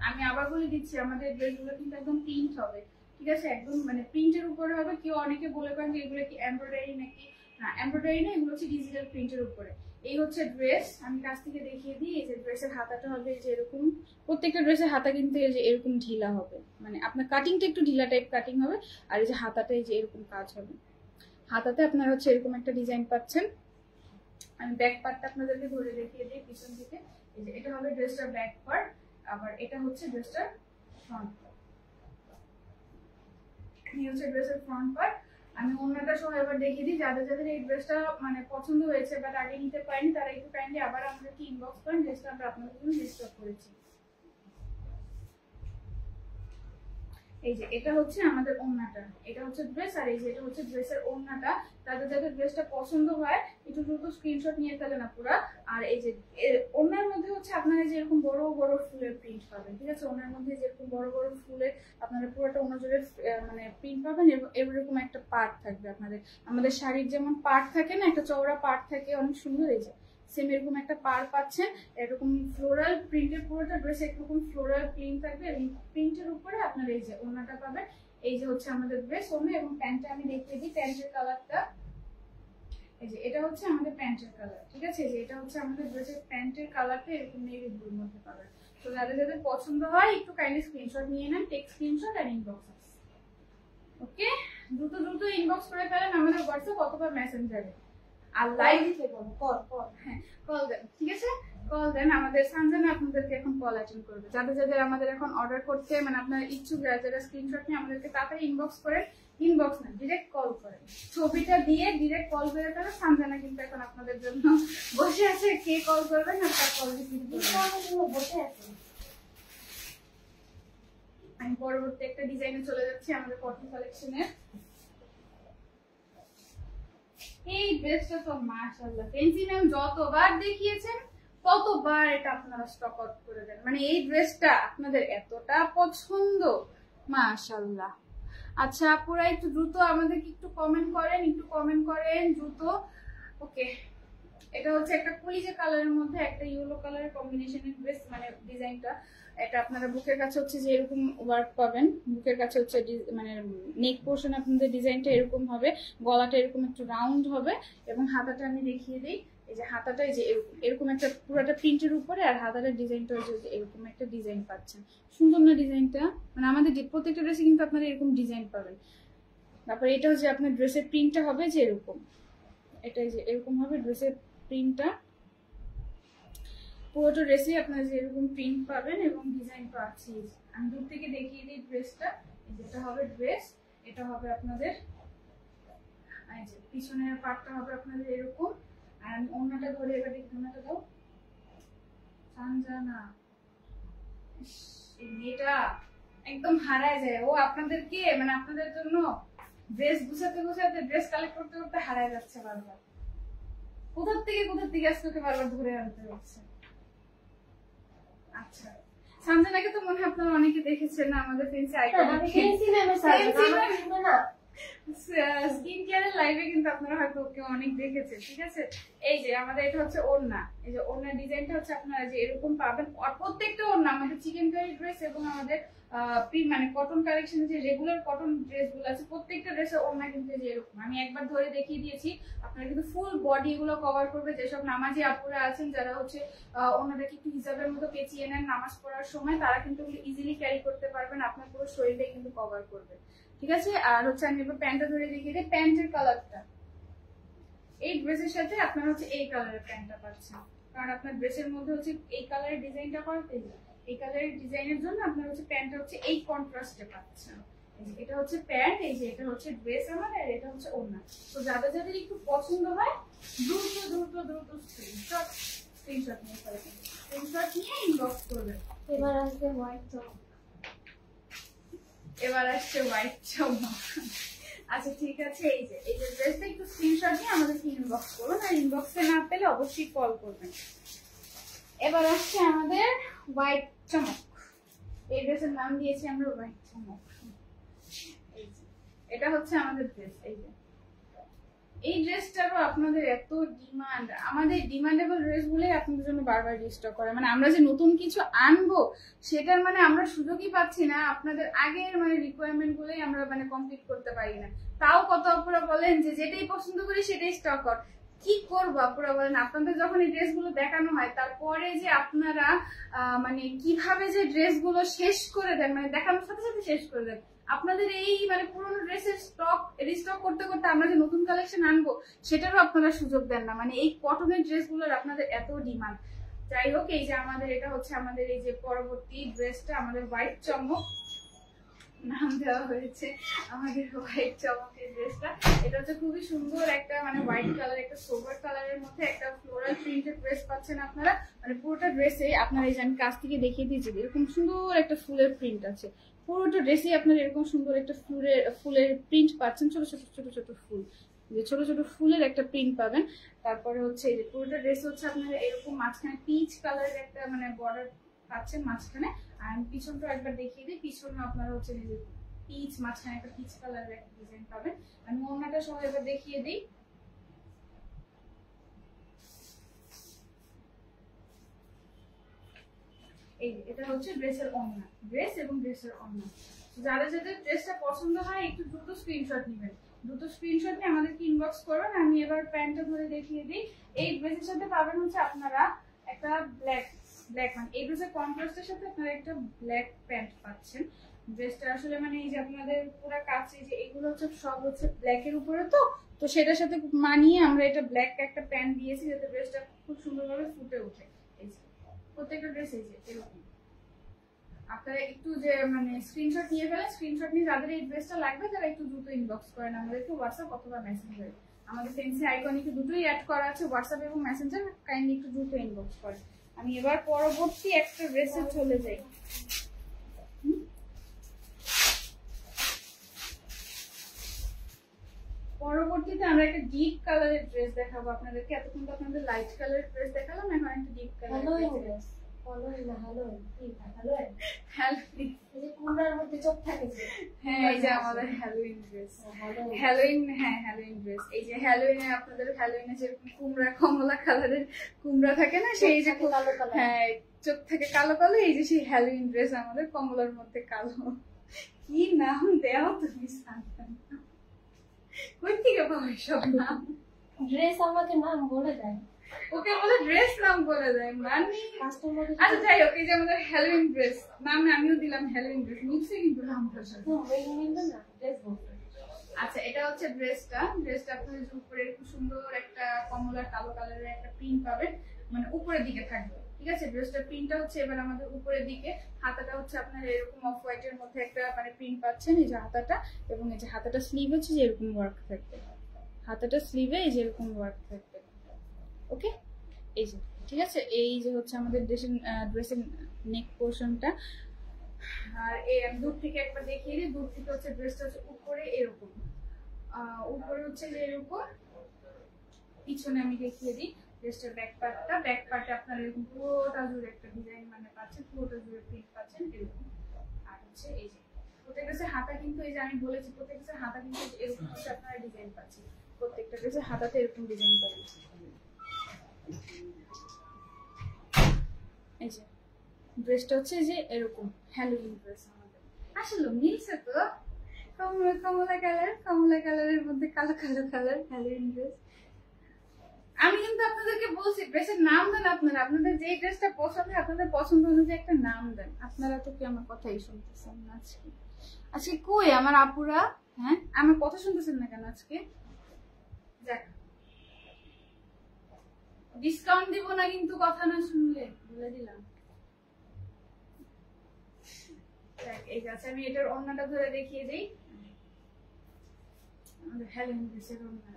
S1: আমি আবার বলে দিচ্ছি, আমাদের ড্রেসগুলো কিন্তু একদম প্রিন্ট হবে, ঠিক আছে? একদম মানে প্রিন্টের উপরে হবে। কেউ অনেকে বলে পারেন যে এগুলো কি এমব্রয়ডারি নাকি, না এমব্রয়ডারি না, এগুলো হচ্ছে ডিজিটাল প্রিন্টের উপরে। এই হচ্ছে ড্রেস, আমি কাছ থেকে দেখিয়ে দিই। এই যে ড্রেসের হাতাটা হবে যে এরকম, প্রত্যেকটা ড্রেসের হাতা কিন্তু এই যে এরকম ঢিলা হবে, মানে আপনার কাটিংটা একটু ঢিলা টাইপ কাটিং হবে। আর এই যে হাতাটা এই যে এরকম কাজ হবে, হাতাতে আপনারা হচ্ছে এরকম একটা ডিজাইন পাচ্ছেন। আমি ব্যাক পার্টটা আপনাদেরকে ধরে দেখিয়ে দিই পিছন দিকে। এই যে এটা হবে ড্রেসটার ব্যাক পার্ট, আবার এটা হচ্ছে ড্রেসটার ফ্রন্ট পার্ট। এই হচ্ছে ড্রেসের ফ্রন্ট পার্ট। আমি ওড়নাটা সহ এবার দেখিয়ে দিই। যাদের এই ড্রেসটা মানে পছন্দ হয়েছে বাট আগে নিতে পারেনি, তারা একটু কাইন্ডলি আবার আমাদেরকে ইনবক্স করেন। ড্রেসটা আমরা আপনাদের জন্য রিস্টক করেছি। এই যে এটা হচ্ছে আমাদের ওড়নাটা, এটা হচ্ছে ড্রেস, আর এই যে এটা হচ্ছে ড্রেসের ওড়নাটা। যাদের ড্রেসটা পছন্দ হয় একটু দ্রুত স্ক্রিনশট নিয়ে ফেলেন আপুরা। আর এই যে ওড়নার মধ্যে হচ্ছে আপনারা যেরকম বড় বড় ফুলের প্রিন্ট পাবেন, ঠিক আছে? ওড়নার মধ্যে যেরকম বড় বড় ফুলের আপনারা পুরোটা ওড়না জুড়ে মানে প্রিন্ট পাবেন। এরকম একটা পার্ট থাকবে আপনাদের, আমাদের শাড়ির যেমন পার্ট থাকে না, একটা চওড়া পার্ট থাকে অনেক সুন্দর, এই যে সেম এরকম একটা পার পাচ্ছেন। এরকম ফ্লোরাল প্রিন্টের পুরোটা ড্রেস এরকম ফ্লোরাল প্রিন্ট থাকবে এবং প্রিন্টের উপরে আপনার এই যে ওড়নাটা পাবেন। এই যে হচ্ছে আমাদের ড্রেস ওড়না এবং প্যান্টটা আমি দেখিয়ে দিই। প্যান্টের কালারটা এই যে এটা হচ্ছে আমাদের প্যান্টের কালার, ঠিক আছে? যে এটা হচ্ছে আমাদের ড্রেসের প্যান্টের কালারটা এরকম নেভি ব্লুর মধ্যে পাবেন। তো যাদের পছন্দ হয় একটু কাইন্ডলি স্ক্রিনশট নিয়ে নেন, টেক স্ক্রিনশট আর ইনবক্স। ওকে, দ্রুত দ্রুত ইনবক্স করে ফেলেন আমাদের হোয়াটসঅ্যাপ অথবা মেসেঞ্জারে। আর লাইভ কল দেন, ঠিক আছে? কল দেন, আমাদের সানজানা আপনাদেরকে এখন কল অ্যাটেন্ড করবে। যাদের যাদের আমাদের এখন অর্ডার করতে মানে আপনারা ইচ্ছুক, যারা স্ক্রিনশট নিয়ে আমাদেরকে তাড়াতাড়ি ইনবক্স করেন, ইনবক্স না ডিরেক্ট কল করেন, ছবিটা দিয়ে ডিরেক্ট কল করে ফেলেন। সানজানা কিন্তু এখন আপনাদের জন্য বসে আছে, কে কল করবেন আর তার কল রিসিভ করবেন।
S2: বসে আছে।
S1: আমি পরবর্তী একটা ডিজাইনে চলে যাচ্ছি আমাদের কটন কালেকশনের। এই ড্রেসটা তো মাশাআল্লাহ ফেন্সি ম্যাম যতবার দেখিয়েছেন ততবার এটা আপনারা স্টক আউট করে দেন। মানে এই ড্রেসটা আপনাদের এতটা পছন্দ, মাশাআল্লাহ। আচ্ছা আপুরা একটু দ্রুত আমাদেরকে একটু কমেন্ট করেন দ্রুত। ওকে, এটা হচ্ছে একটা কলিজা কালারের মধ্যে একটা ইয়েলো কালারের কম্বিনেশনের ড্রেস, মানে ডিজাইনটা এটা আপনারা বুকের কাছে হচ্ছে যে এরকম ওয়ার্ক পাবেন, বুকের কাছে হচ্ছে মানে নেক পোর্শন আপনাদের ডিজাইনটা এরকম হবে, গলাটা এরকম একটু রাউন্ড হবে এবং হাতাটা আমি দেখিয়ে দিই। এই যে হাতাটা এই যে এরকম একটা পুরোটা প্রিন্টের উপরে, আর হাতাটার ডিজাইনটা হচ্ছে এরকম একটা ডিজাইন পাচ্ছেন। সুন্দর না ডিজাইনটা? মানে আমাদের প্রত্যেকটা ড্রেসে কিন্তু আপনারা এরকম ডিজাইন পাবেন। তারপরে এটা হচ্ছে আপনার ড্রেসের প্রিন্টটা হবে যে এরকম, এটা যে এরকম হবে ড্রেসের প্রিন্টটা। পুরোটা ড্রেসে আপনারা যে এরকম প্রিন্ট পাবেন এবং ডিজাইন তো আছেই। আমি দূর থেকে দেখিয়ে দিই ড্রেসটা। যেটা হবে ড্রেস, এটা হবে আপনাদের এই যে পিছনের পার্টটা হবে আপনাদের এরকম। আর আমি ওড়নাটা ধরে এবার দেখি, ওড়নাটা দাও সানজানা। এই মেয়েটা একদম হারায় যায়, ও আপনাদেরকে মানে আপনাদের জন্য ড্রেস গুছাতে গুছাতে ড্রেস কালেক্ট করতে করতে হারায় যাচ্ছে বারবার। কোথার থেকে আজকে বারবার ধরে আনতে হচ্ছে। আচ্ছা, সানজানাকে তো মনে হয় আপনারা অনেকে দেখেছেন না আমাদের ফেন্সি আইকন স্কিন কেয়ারের লাইভে, কিন্তু আপনারা হয়তো ওকে অনেক দেখেছেন, ঠিক আছে? এই যে আমাদের এটা হচ্ছে ওড়না, এই যে ওড়নার ডিজাইনটা হচ্ছে আপনারা যে এরকম পাবেন। আর প্রত্যেকটা ওড়না আমাদের চিকেন কারি ড্রেস এবং আমাদের মানে কটন কালেকশন যে রেগুলার কটন ড্রেস গুলো আছে প্রত্যেকটা ড্রেসের ওড়না কিন্তু যে এরকম আমি একবার ধরে দেখিয়ে দিয়েছি। আপনারা কিন্তু ফুল বডি এগুলো কভার করবে। যেসব নামাজি আপুরা আছেন যারা হচ্ছে ওনাদেরকে একটু হিসাবের মতো পেঁচিয়ে নেন নামাজ পড়ার সময়, তারা কিন্তু ইজিলি ক্যারি করতে পারবেন, আপনার পুরো শরীরটাই কিন্তু কভার করবে, ঠিক আছে? আর হচ্ছে আমি এবার প্যান্টটা ধরে দেখিয়ে দিই। প্যান্টের কালারটা এই ড্রেসের সাথে আপনারা হচ্ছে এই কালারের প্যান্টটা পাচ্ছেন, কারণ আপনার ড্রেসের মধ্যে হচ্ছে এই কালারের ডিজাইনটা করা, এই কালারের ডিজাইনের জন্য আপনার হচ্ছে প্যান্টটা হচ্ছে এই কন্ট্রাস্টে পাচ্ছেন। এটা হচ্ছে প্যান্ট, এই যে এটা হচ্ছে ড্রেস আমার, আর এটা হচ্ছে ওড়না। তো যাদের যাদের একটু পছন্দ হয় দ্রুত দ্রুত দ্রুত স্ক্রিনশট নিয়ে ফেলবেন, স্ক্রিনশট নিয়ে ইনবক্স করবেন।
S2: এবার আসবে হোয়াইট চমক।
S1: এবার আসছে হোয়াইট চমক। আচ্ছা ঠিক আছে, এই যে ড্রেসটা একটু স্ক্রিনশট নিয়ে আমাদেরকে ইনবক্স করুন, আর ইনবক্সে না পেলে অবশ্যই কল করবেন। এবার আসছে আমাদের হোয়াইট চমক। এই ড্রেসের নাম দিয়েছি আমরা হোয়াইট চমক। এটা হচ্ছে আমাদের ড্রেস। এই ড্রেসটারও আপনাদের এত ডিমান্ড, আমাদের ডিমান্ডেবল ড্রেস গুলোই আপনাদের জন্য বারবার রিস্টক করে। মানে আমরা যে নতুন কিছু আনবো সেটার মানে আমরা সুযোগই পাচ্ছি না, আপনাদের আগের মানে রিকোয়ারমেন্ট গুলোই আমরা মানে কমপ্লিট করতে পারি না। তাও কত আপুরা বলেন যে যেটাই পছন্দ করি সেটাই স্টক কর। কি করবো আপুরা বলেন, আপনাদের যখন এই ড্রেসগুলো দেখানো হয় তারপরে যে আপনারা মানে কিভাবে যে ড্রেসগুলো শেষ করে দেন, মানে দেখানোর সাথে সাথে শেষ করে দেন। আপনাদের এই মানে পুরোনো ড্রেসের স্টক রিস্টক করতে করতে আমরা যে নতুন কালেকশন আনবো সেটারও আপনারা সুযোগ দেন না। মানে এই কটনের ড্রেসগুলোর আপনাদের এত ডিমান্ড। যাই হোক, এই যে আমাদের এটা হচ্ছে আমাদের এই যে পরবর্তী ড্রেসটা আমাদের হোয়াইট চমক নাম দেওয়া হয়েছে, আমাদের হোয়াইট চমকের ড্রেসটা। এটা হচ্ছে খুবই সুন্দর একটা মানে হোয়াইট কালার, একটা সোবার কালারের মধ্যে একটা ফ্লোরাল প্রিন্টেড ড্রেস পাচ্ছেন আপনারা। মানে পুরোটা ড্রেসে আপনারা এই যে আমি কাছ থেকে দেখিয়ে দিয়েছি এরকম সুন্দর একটা ফুলের প্রিন্ট আছে। পুরোটা ড্রেসে আপনারা এরকম সুন্দর একটা ফুলের প্রিন্ট পাচ্ছেন, ছোট ছোট ছোট ছোট ফুল, যে ছোট ছোট ফুলের একটা প্রিন্ট পাবেন। তারপরে হচ্ছে এই যে পুরোটা ড্রেস হচ্ছে আপনারা এরকম মাঝখানে পিচ কালারের একটা মানে বর্ডার পাচ্ছেন মাঝখানে। আর পিছনটা একবার দেখিয়ে দিই, পিছনে আপনারা হচ্ছে পিচ মাঝখানে একটা পিচ কালারের একটা ডিজাইন পাবেন। আমি ওড়নাটা সহ এবার দেখিয়ে দিই। এই এটা হচ্ছে ড্রেসের ওড়না, ড্রেস এবং ড্রেসের ওড়না। যাদের যাদের ড্রেসটা পছন্দ হয় একটু দ্রুত স্ক্রিনশট নেবেন, দ্রুত স্ক্রিনশট নিয়ে আমাদেরকে ইনবক্স করবেন। আমি এবার প্যান্টটা ধরে দেখিয়ে দিই। এই ড্রেসের সাথে পাবেন হচ্ছে আপনারা একটা ব্ল্যাক মানে এই ড্রেসের কন্ট্রাস্টের সাথে আপনারা একটা ব্ল্যাক প্যান্ট পাচ্ছেন। ড্রেসটা আসলে মানে এই যে আপনাদের পুরো কাছে যে এগুলো হচ্ছে সব হচ্ছে ব্ল্যাকের উপরে, তো তো সেটার সাথে মানিয়ে আমরা এটা ব্ল্যাক একটা প্যান্ট দিয়েছি যাতে ড্রেসটা খুব সুন্দরভাবে ফুটে ওঠে। এই যে প্রত্যেকটা ড্রেস এই যে এরকম। আপনারা একটু যে মানে স্ক্রিনশট নিয়ে ফেলেন, স্ক্রিনশট নিয়ে যাদের এই ড্রেসটা লাগবে তারা একটু দ্রুত ইনবক্স করেন আমাদেরকে হোয়াটসঅ্যাপ অথবা মেসেঞ্জারে। আমাদের ফেন্সি আইকনিকে দুটোই অ্যাড করা আছে, হোয়াটসঅ্যাপ এবং মেসেঞ্জার, কাইন্ডলি একটু দ্রুত ইনবক্স করেন। আমি এবার পরবর্তী একটা ড্রেসে চলে যাই। পরবর্তীতে আমরা একটা ডিপ কালারের ড্রেস দেখাবো আপনাদেরকে। এতক্ষণ তো আপনাদের লাইট কালারের ড্রেস দেখালাম, এখন একটা ডিপ কালারের ড্রেস। হ্যাঁ এই যে আমাদের হ্যালোইন ড্রেস, হ্যালোইন ড্রেস। এই যে হ্যালোইনে আপনাদের হ্যালোইনে যেরকম কুমড়া কমলা কালারের কুমড়া থাকে না, সেই যে হ্যাঁ চোখ থেকে কালো কালো, এই যে সেই হ্যালোইন ড্রেস আমাদের কমলার মধ্যে কালো। কি নাম দেও তুমি সান্তান, কই থেকে পাবে সব নাম?
S2: ড্রেস আমাকে নাম বলে দেয়,
S1: ওকে আমাদের ড্রেস নাম বলে দেয় মানে
S2: কাস্টমার।
S1: আচ্ছা যাই হোক, এই যে আমাদের হ্যালোইন ড্রেস নাম আমিও দিলাম হ্যালোইন ড্রেস, মিক্সে কিন্তু নামটা
S2: না ড্রেস বলতে।
S1: আচ্ছা এটা হচ্ছে ড্রেসটা আপনাদের উপরে খুব সুন্দর একটা কমলা কালো কালারের একটা প্রিন্ট পাবেন, মানে উপরের দিকে থাকবে। ঠিক আছে, ড্রেসটার প্রিন্টটা হচ্ছে এবার আমাদের উপরের দিকে। হাতাটা হচ্ছে আপনার এরকম অফ হোয়াইটের মধ্যে একটা মানে প্রিন্ট পাচ্ছেন, এই যে হাতাটা, এবং এই যে হাতাটা স্লিভ হচ্ছে যে এরকম ওয়ার্ক থাকবে, হাতাটা স্লিভে এই যে এরকম ওয়ার্ক থাকবে। ওকে এই যে ঠিক আছে, এই যে হচ্ছে আমাদের ড্রেসের নেক পোর্শনটা। আর এই আমি দূর থেকে একবার দেখিয়ে দিই, দূর থেকে হচ্ছে ড্রেসটা হচ্ছে উপরে এরকম, উপরে হচ্ছে যে এরকম, পিছনে আমি দেখিয়ে দিই ড্রেসটার ব্যাক পার্টে আপনারা এরকম পুরোটা জুড়ে একটা ডিজাইন মানে পাচ্ছেন, পুরোটা জুড়ে প্রিন্ট পাচ্ছেন এরকম। আর হচ্ছে এই যে প্রত্যেক ড্রেসের হাতা কিন্তু এই যে আমি বলেছি প্রত্যেক ড্রেসের হাতা কিন্তু এরকম হচ্ছে আপনারা ডিজাইন পাচ্ছেন, প্রত্যেকটা ড্রেসের হাতাতে এরকম ডিজাইন পাবেন। এই যে ড্রেসটা হচ্ছে যে এরকম হ্যালোইন ড্রেস আমাদের। আসলে মিলছে তো, কমলা কালারের মধ্যে কালো কালো কালার হ্যালোইন ড্রেস। আমি কিন্তু আপনাদেরকে বলছি ড্রেসের নাম দেন আপনারা, আপনাদের যে ড্রেসটা পছন্দ হয় আপনাদের পছন্দ অনুযায়ী একটা নাম দেন। আপনারা তো কি আমার কথাই শুনতেছেন না আজকে? আজকে কই আমার আপুরা? হ্যাঁ আমার কথা শুনতেছেন না কেন আজকে? যাক ডিসকাউন্ট দিব না কিন্তু কথা না শুনলে, বলে দিলাম। এই যে আমি এটার ওড়নাটা ধরে দেখিয়ে দিই, আমাদের হ্যালোইন ড্রেসের ওড়না।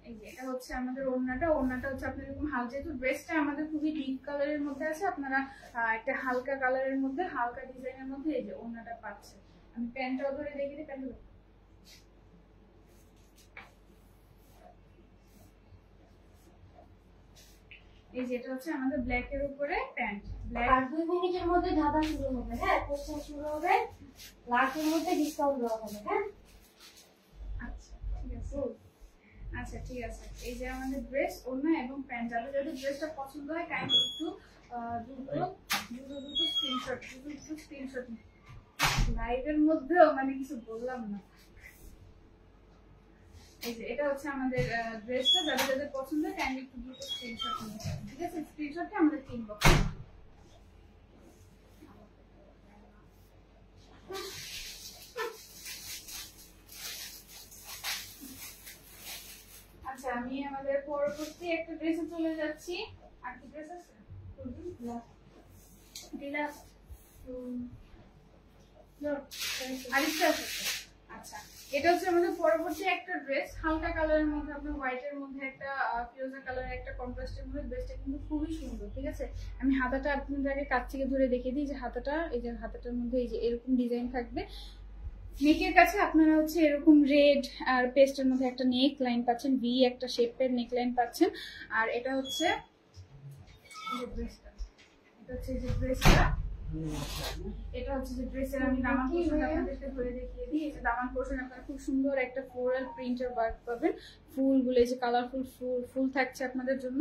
S1: এই যে এটা হচ্ছে আমাদের ওড়নাটা হচ্ছে আপনার এরকম হালকা, যেহেতু ড্রেসটা আমাদের খুবই ডিপ কালারের মধ্যে আছে, আপনারা একটা হালকা কালারের মধ্যে হালকা ডিজাইনের মধ্যে এই যে ওড়নাটা পাচ্ছেন। আমি প্যান্টটাও ধরে দেখিয়ে দিই, প্যান্ট এই যে এটা হচ্ছে আমাদের ব্ল্যাক এর উপরে প্যান্ট।
S2: আর 2 মিনিটের মধ্যে ধাঁধা শুরু হবে। হ্যাঁ কোশ্চেন শুরু হবে, লাস্টের মধ্যে ডিসকাউন্ট দেওয়া হবে। হ্যাঁ
S1: আচ্ছা ঠিক আছে, আচ্ছা ঠিক আছে। এই যে আমাদের ড্রেস ওড়না এবং প্যান্ট, যাদের ড্রেসটা পছন্দ হয় কাইন্ডলি একটু দুটো স্ক্রিনশট লাইভের মধ্যেও মানে কিছু বললাম না। এই যে এটা হচ্ছে আমাদের ড্রেসটা, যাদের পছন্দ হয় কাইন্ডলি একটু দুটো স্ক্রিনশট নিয়ে নেবেন। ঠিক আছে, স্ক্রিনশটটা আমাদের ইনবক্স করুন। আচ্ছা আমি আমাদের পরবর্তী একটা ড্রেসে চলে যাচ্ছি। আর কি ড্রেস আছে? আচ্ছা এটা হচ্ছে আমাদের পরবর্তী একটা ড্রেস, হালকা কালারের মধ্যে আপনার হোয়াইটের মধ্যে একটা ফিরোজা কালারের একটা কন্ট্রাস্টের মধ্যে। ড্রেসটা কিন্তু খুবই সুন্দর। ঠিক আছে, আমি হাতাটা আপনাদেরকে কাছ থেকে ধরে দেখিয়ে দিই যে হাতাটা, এই যে হাতাটার মধ্যে এই যে এরকম ডিজাইন থাকবে। নেকের কাছে আপনারা হচ্ছে এরকম রেড আর পেস্টের মধ্যে একটা নেক লাইন পাচ্ছেন, ভি একটা শেপের নেক লাইন পাচ্ছেন। আর এটা হচ্ছে ড্রেসের আমি দামান পোর্শনটা আপনাদেরকে ধরে দেখিয়ে দিই। এই যে দামান পোর্শন আপনারা খুব সুন্দর একটা ফ্লোরাল প্রিন্টের ওয়ার্ক পাবেন, ফুলগুলো এই যে কালারফুল ফুল থাকছে আপনাদের জন্য।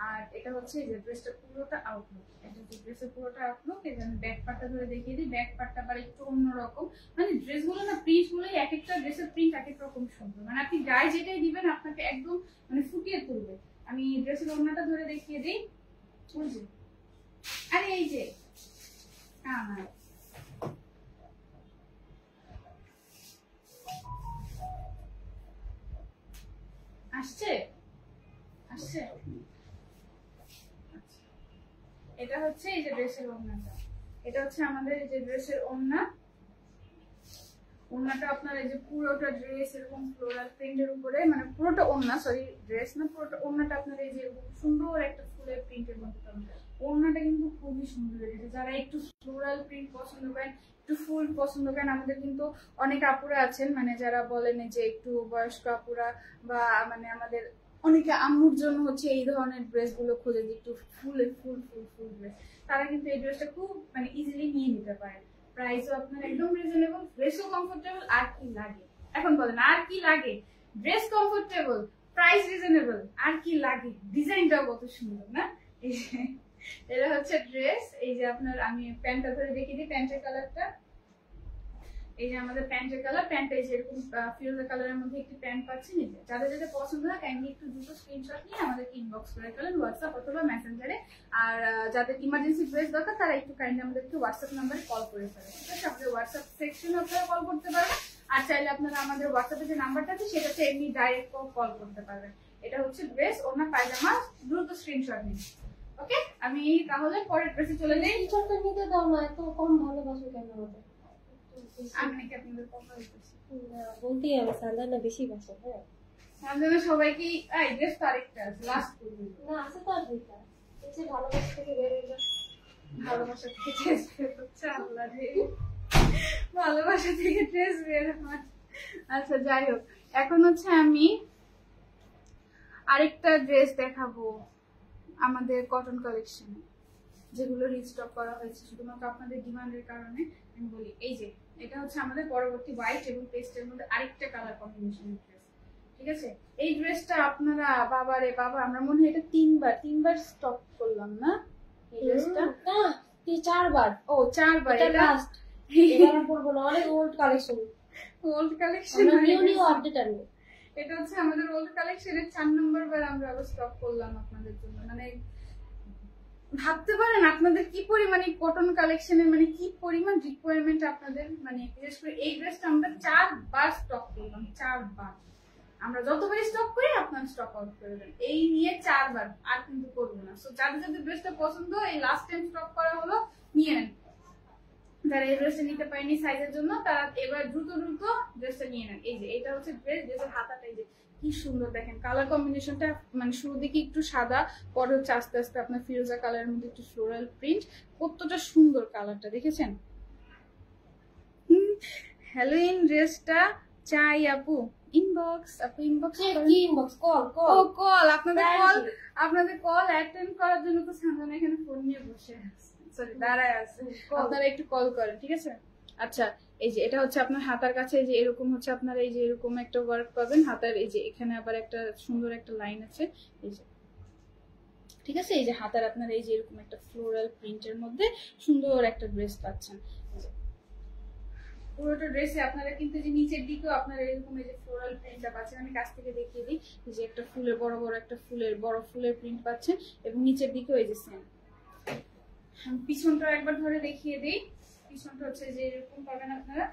S1: আর এটা হচ্ছে এই যে ড্রেসটা পুরোটা আউটলুক, এটা যে ড্রেসের পুরোটা আউটলুক। এই যে আমি ব্যাক পার্টটা ধরে দেখিয়ে দিই, ব্যাক পার্টটা আবার একটু অন্যরকম, মানে ড্রেসগুলো না প্রিন্টগুলোই এক একটা ড্রেসের প্রিন্ট এক এক রকম সুন্দর, মানে আপনি গায়ে যেটাই দিবেন আপনাকে একদম মানে ফুটিয়ে তুলবে। আমি ড্রেসের ওড়নাটা ধরে দেখিয়ে দিই, আরে এই যে আসছে আসছে এটা হচ্ছে এই যে ড্রেসের ওড়নাটা, এটা হচ্ছে আমাদের এই যে ড্রেসের ওড়নাটা আপনার এই যে পুরোটা ড্রেস এরকম ফ্লোরাল প্রিন্টের উপরে, মানে পুরোটা ওড়না, সরি ড্রেস না, পুরোটা ওড়নাটা আপনার এই যে সুন্দর একটা ফুলের প্রিন্টের মধ্যে পাবেন। ওড়নাটা কিন্তু খুবই সুন্দর হয়েছে। যারা একটু ফ্লোরাল প্রিন্ট পছন্দ করেন, একটু ফুল পছন্দ করেন, আমাদের কিন্তু অনেক আপুরা আছেন মানে যারা বলেন যে একটু বয়স্ক আপুরা বা মানে আমাদের অনেকে আম্মুর জন্য হচ্ছে এই ধরনের ড্রেস গুলো খোঁজে যে একটু ফুল ফুল ফুল ফুল ড্রেস, তারা কিন্তু এই ড্রেসটা খুব মানে ইজিলি নিয়ে নিতে পারে। প্রাইসও আপনার একদম রিজনেবল, ড্রেসও কমফোর্টেবল, আর কি লাগে এখন বলেন, আর কি লাগে? ড্রেস কমফোর্টেবল, প্রাইস রিজনেবল, আর কি লাগে? ডিজাইনটাও কত সুন্দর না? এই যে এটা হচ্ছে ড্রেস। এই যে আপনার আমি প্যান্টটা ধরে দেখিয়ে দিই, প্যান্টের কালারটা এই যে আমাদের প্যান্টের কালার, প্যান্টটা এই যে এরকম ফিরোজা কালারের মধ্যে একটি প্যান্ট পাচ্ছেন। এই যে যাদের যাদের পছন্দ হয় কাইন্ডলি একটু দুটো স্ক্রিনশট নিয়ে আমাদেরকে ইনবক্স করে ফেলেন হোয়াটসঅ্যাপ অথবা মেসেঞ্জারে। আর যাদের ইমার্জেন্সি ড্রেস দরকার তারা একটু কাইন্ডলি আমাদেরকে হোয়াটসঅ্যাপ নাম্বারে কল করে ফেলেন, ঠিক আছে? আমাদের হোয়াটসঅ্যাপ সেকশনে আপনারা কল করতে পারবেন, আর চাইলে আপনারা আমাদের হোয়াটসঅ্যাপে যে নাম্বারটা আছে সেটাতে এমনি ডাইরেক্ট কল করতে পারবেন। এটা হচ্ছে ড্রেস, ওড়না, পায়জামা, দ্রুত স্ক্রিনশট নিন। ওকে, আমি তাহলে পরের ড্রেসে চলে যাই।
S2: স্ক্রিনশটটা নিতে দাও না, এত কম ভালোবাসো কেন আমাদের?
S1: আমি নাকি আপনাদের কথা বলতেছি,
S2: বলতেই হবে সান্দানা বেশি বাসো। হ্যাঁ
S1: সান্দানা সবাইকে এই ড্রেস তো আরেকটা আছে লাস্ট পর্যন্ত
S2: না, আছে তো আর দুইটা। এই যে ভালোবাসা থেকে বের হয়ে যাও,
S1: ভালোবাসা থেকে ড্রেস বের হচ্ছে, আল্লাহ রে, ভালোবাসা থেকে ড্রেস বের হয়। আচ্ছা যাই হোক, এখন হচ্ছে আমি আরেকটা ড্রেস দেখাবো আমাদের কটন কালেকশনে, যেগুলো রিস্টক করা হয়েছে শুধুমাত্র আপনাদের ডিমান্ডের কারণে। আমি বলি এই যে এটা হচ্ছে আমাদের পরবর্তী হোয়াইট এবং পেস্টের মধ্যে আরেকটা কালার কম্বিনেশনের ড্রেস, ঠিক আছে? এই ড্রেসটা আপনারা বাবারে বাবা, আমরা মনে হয় এটা তিনবার স্টক করলাম না এই ড্রেসটা?
S2: না 4বার।
S1: ও 4বার,
S2: এটা লাস্ট, এটা আমরা পরবো না, অনেক ওল্ড কালেকশন।
S1: ওল্ড কালেকশন,
S2: আমরা নিউ আপডেট আনবো।
S1: এটা হচ্ছে আমাদের ওল্ড কালেকশনের 4 নম্বর বার আমরা আবার স্টক করলাম আপনাদের জন্য। মানে ভাবতে পারেন আপনাদের কি পরিমাণে কটন কালেকশনের মানে কি পরিমাণ রিকোয়ারমেন্ট আপনাদের, মানে বিশেষ করে এই ড্রেসটা আমরা 4বার স্টক করলাম। 4বার আমরা যতবার স্টক করি আপনারা স্টক আউট করে দেন, এই নিয়ে 4বার আর কিন্তু করবো না। সো যাদের যাদের ড্রেসটা পছন্দ এই লাস্ট টাইম স্টক করা হলো, নিয়ে নেন। যারা এই ড্রেসটা নিতে পারেনি সাইজের জন্য তারা এবার দ্রুত ড্রেসটা নিয়ে নেন। এই যে এটা হচ্ছে ড্রেসের হাতাটা, এই যে কি সুন্দর দেখেন কালার কম্বিনেশনটা, মানে শুরু দিকে একটু সাদা, পরে হচ্ছে আস্তে আস্তে আপনার ফিরোজা কালারের মধ্যে একটু ফ্লোরাল প্রিন্ট, কতটা সুন্দর কালারটা দেখেছেন? হ্যালোইন ড্রেসটা চাই আপু, ইনবক্স আপু, ইনবক্স
S2: কি ইনবক্স? কল
S1: ও কল, আপনাদের কল অ্যাটেন্ড করার জন্য তো সান্দানা এখানে ফোন নিয়ে বসে আছে, সরি দাঁড়ায় আছে, আপনারা একটু কল করেন, ঠিক আছে? আচ্ছা এই যে এটা হচ্ছে আপনার হাতার কাছে এই যে এরকম হচ্ছে আপনার এই যে এরকম একটা ওয়ার্ক পাবেন হাতার, এই যে এখানে আবার একটা সুন্দর একটা লাইন আছে এই যে, ঠিক আছে? এই যে হাতার আপনার এই যে এরকম একটা ফ্লোরাল প্রিন্টের মধ্যে সুন্দর একটা ড্রেস পাচ্ছেন। পুরোটা ড্রেসে আপনারা কিন্তু যে নিচের দিকেও আপনারা এরকম এই যে ফ্লোরাল প্রিন্টটা পাচ্ছেন, আমি কাছ থেকে দেখিয়ে দিই, যে একটা ফুলের বড় ফুলের প্রিন্ট পাচ্ছেন, এবং নিচের দিকেও এই যে সেম। পিছনটা একবার ধরে দেখিয়ে দিই, পিছনটা হচ্ছে যে এরকম পাবেন আপনারা,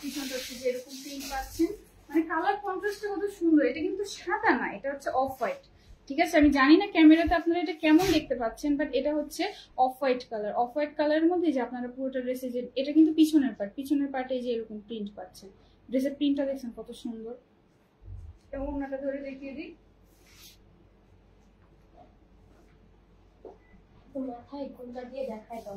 S1: পিছনটা হচ্ছে যে এরকম প্রিন্ট পাচ্ছেন, মানে কালার কন্ট্রাস্টটা কত সুন্দর। এটা কিন্তু সাদা না, এটা হচ্ছে অফ হোয়াইট, ঠিক আছে? আমি জানি না ক্যামেরাতে আপনারা এটা কেমন দেখতে পাচ্ছেন, বাট এটা হচ্ছে off white colour. Off white কালারের মধ্যে যে আপনারা পুরোটা ড্রেসে যে এটা কিন্তু পিছনের পার্টে যে এরকম প্রিন্ট পাচ্ছেন, ড্রেসের প্রিন্টটা দেখছেন কত সুন্দর। এবং ওনাটা ধরে দেখিয়ে দিই,
S2: মাথায় কোনটা দিয়ে দেখাই দাও।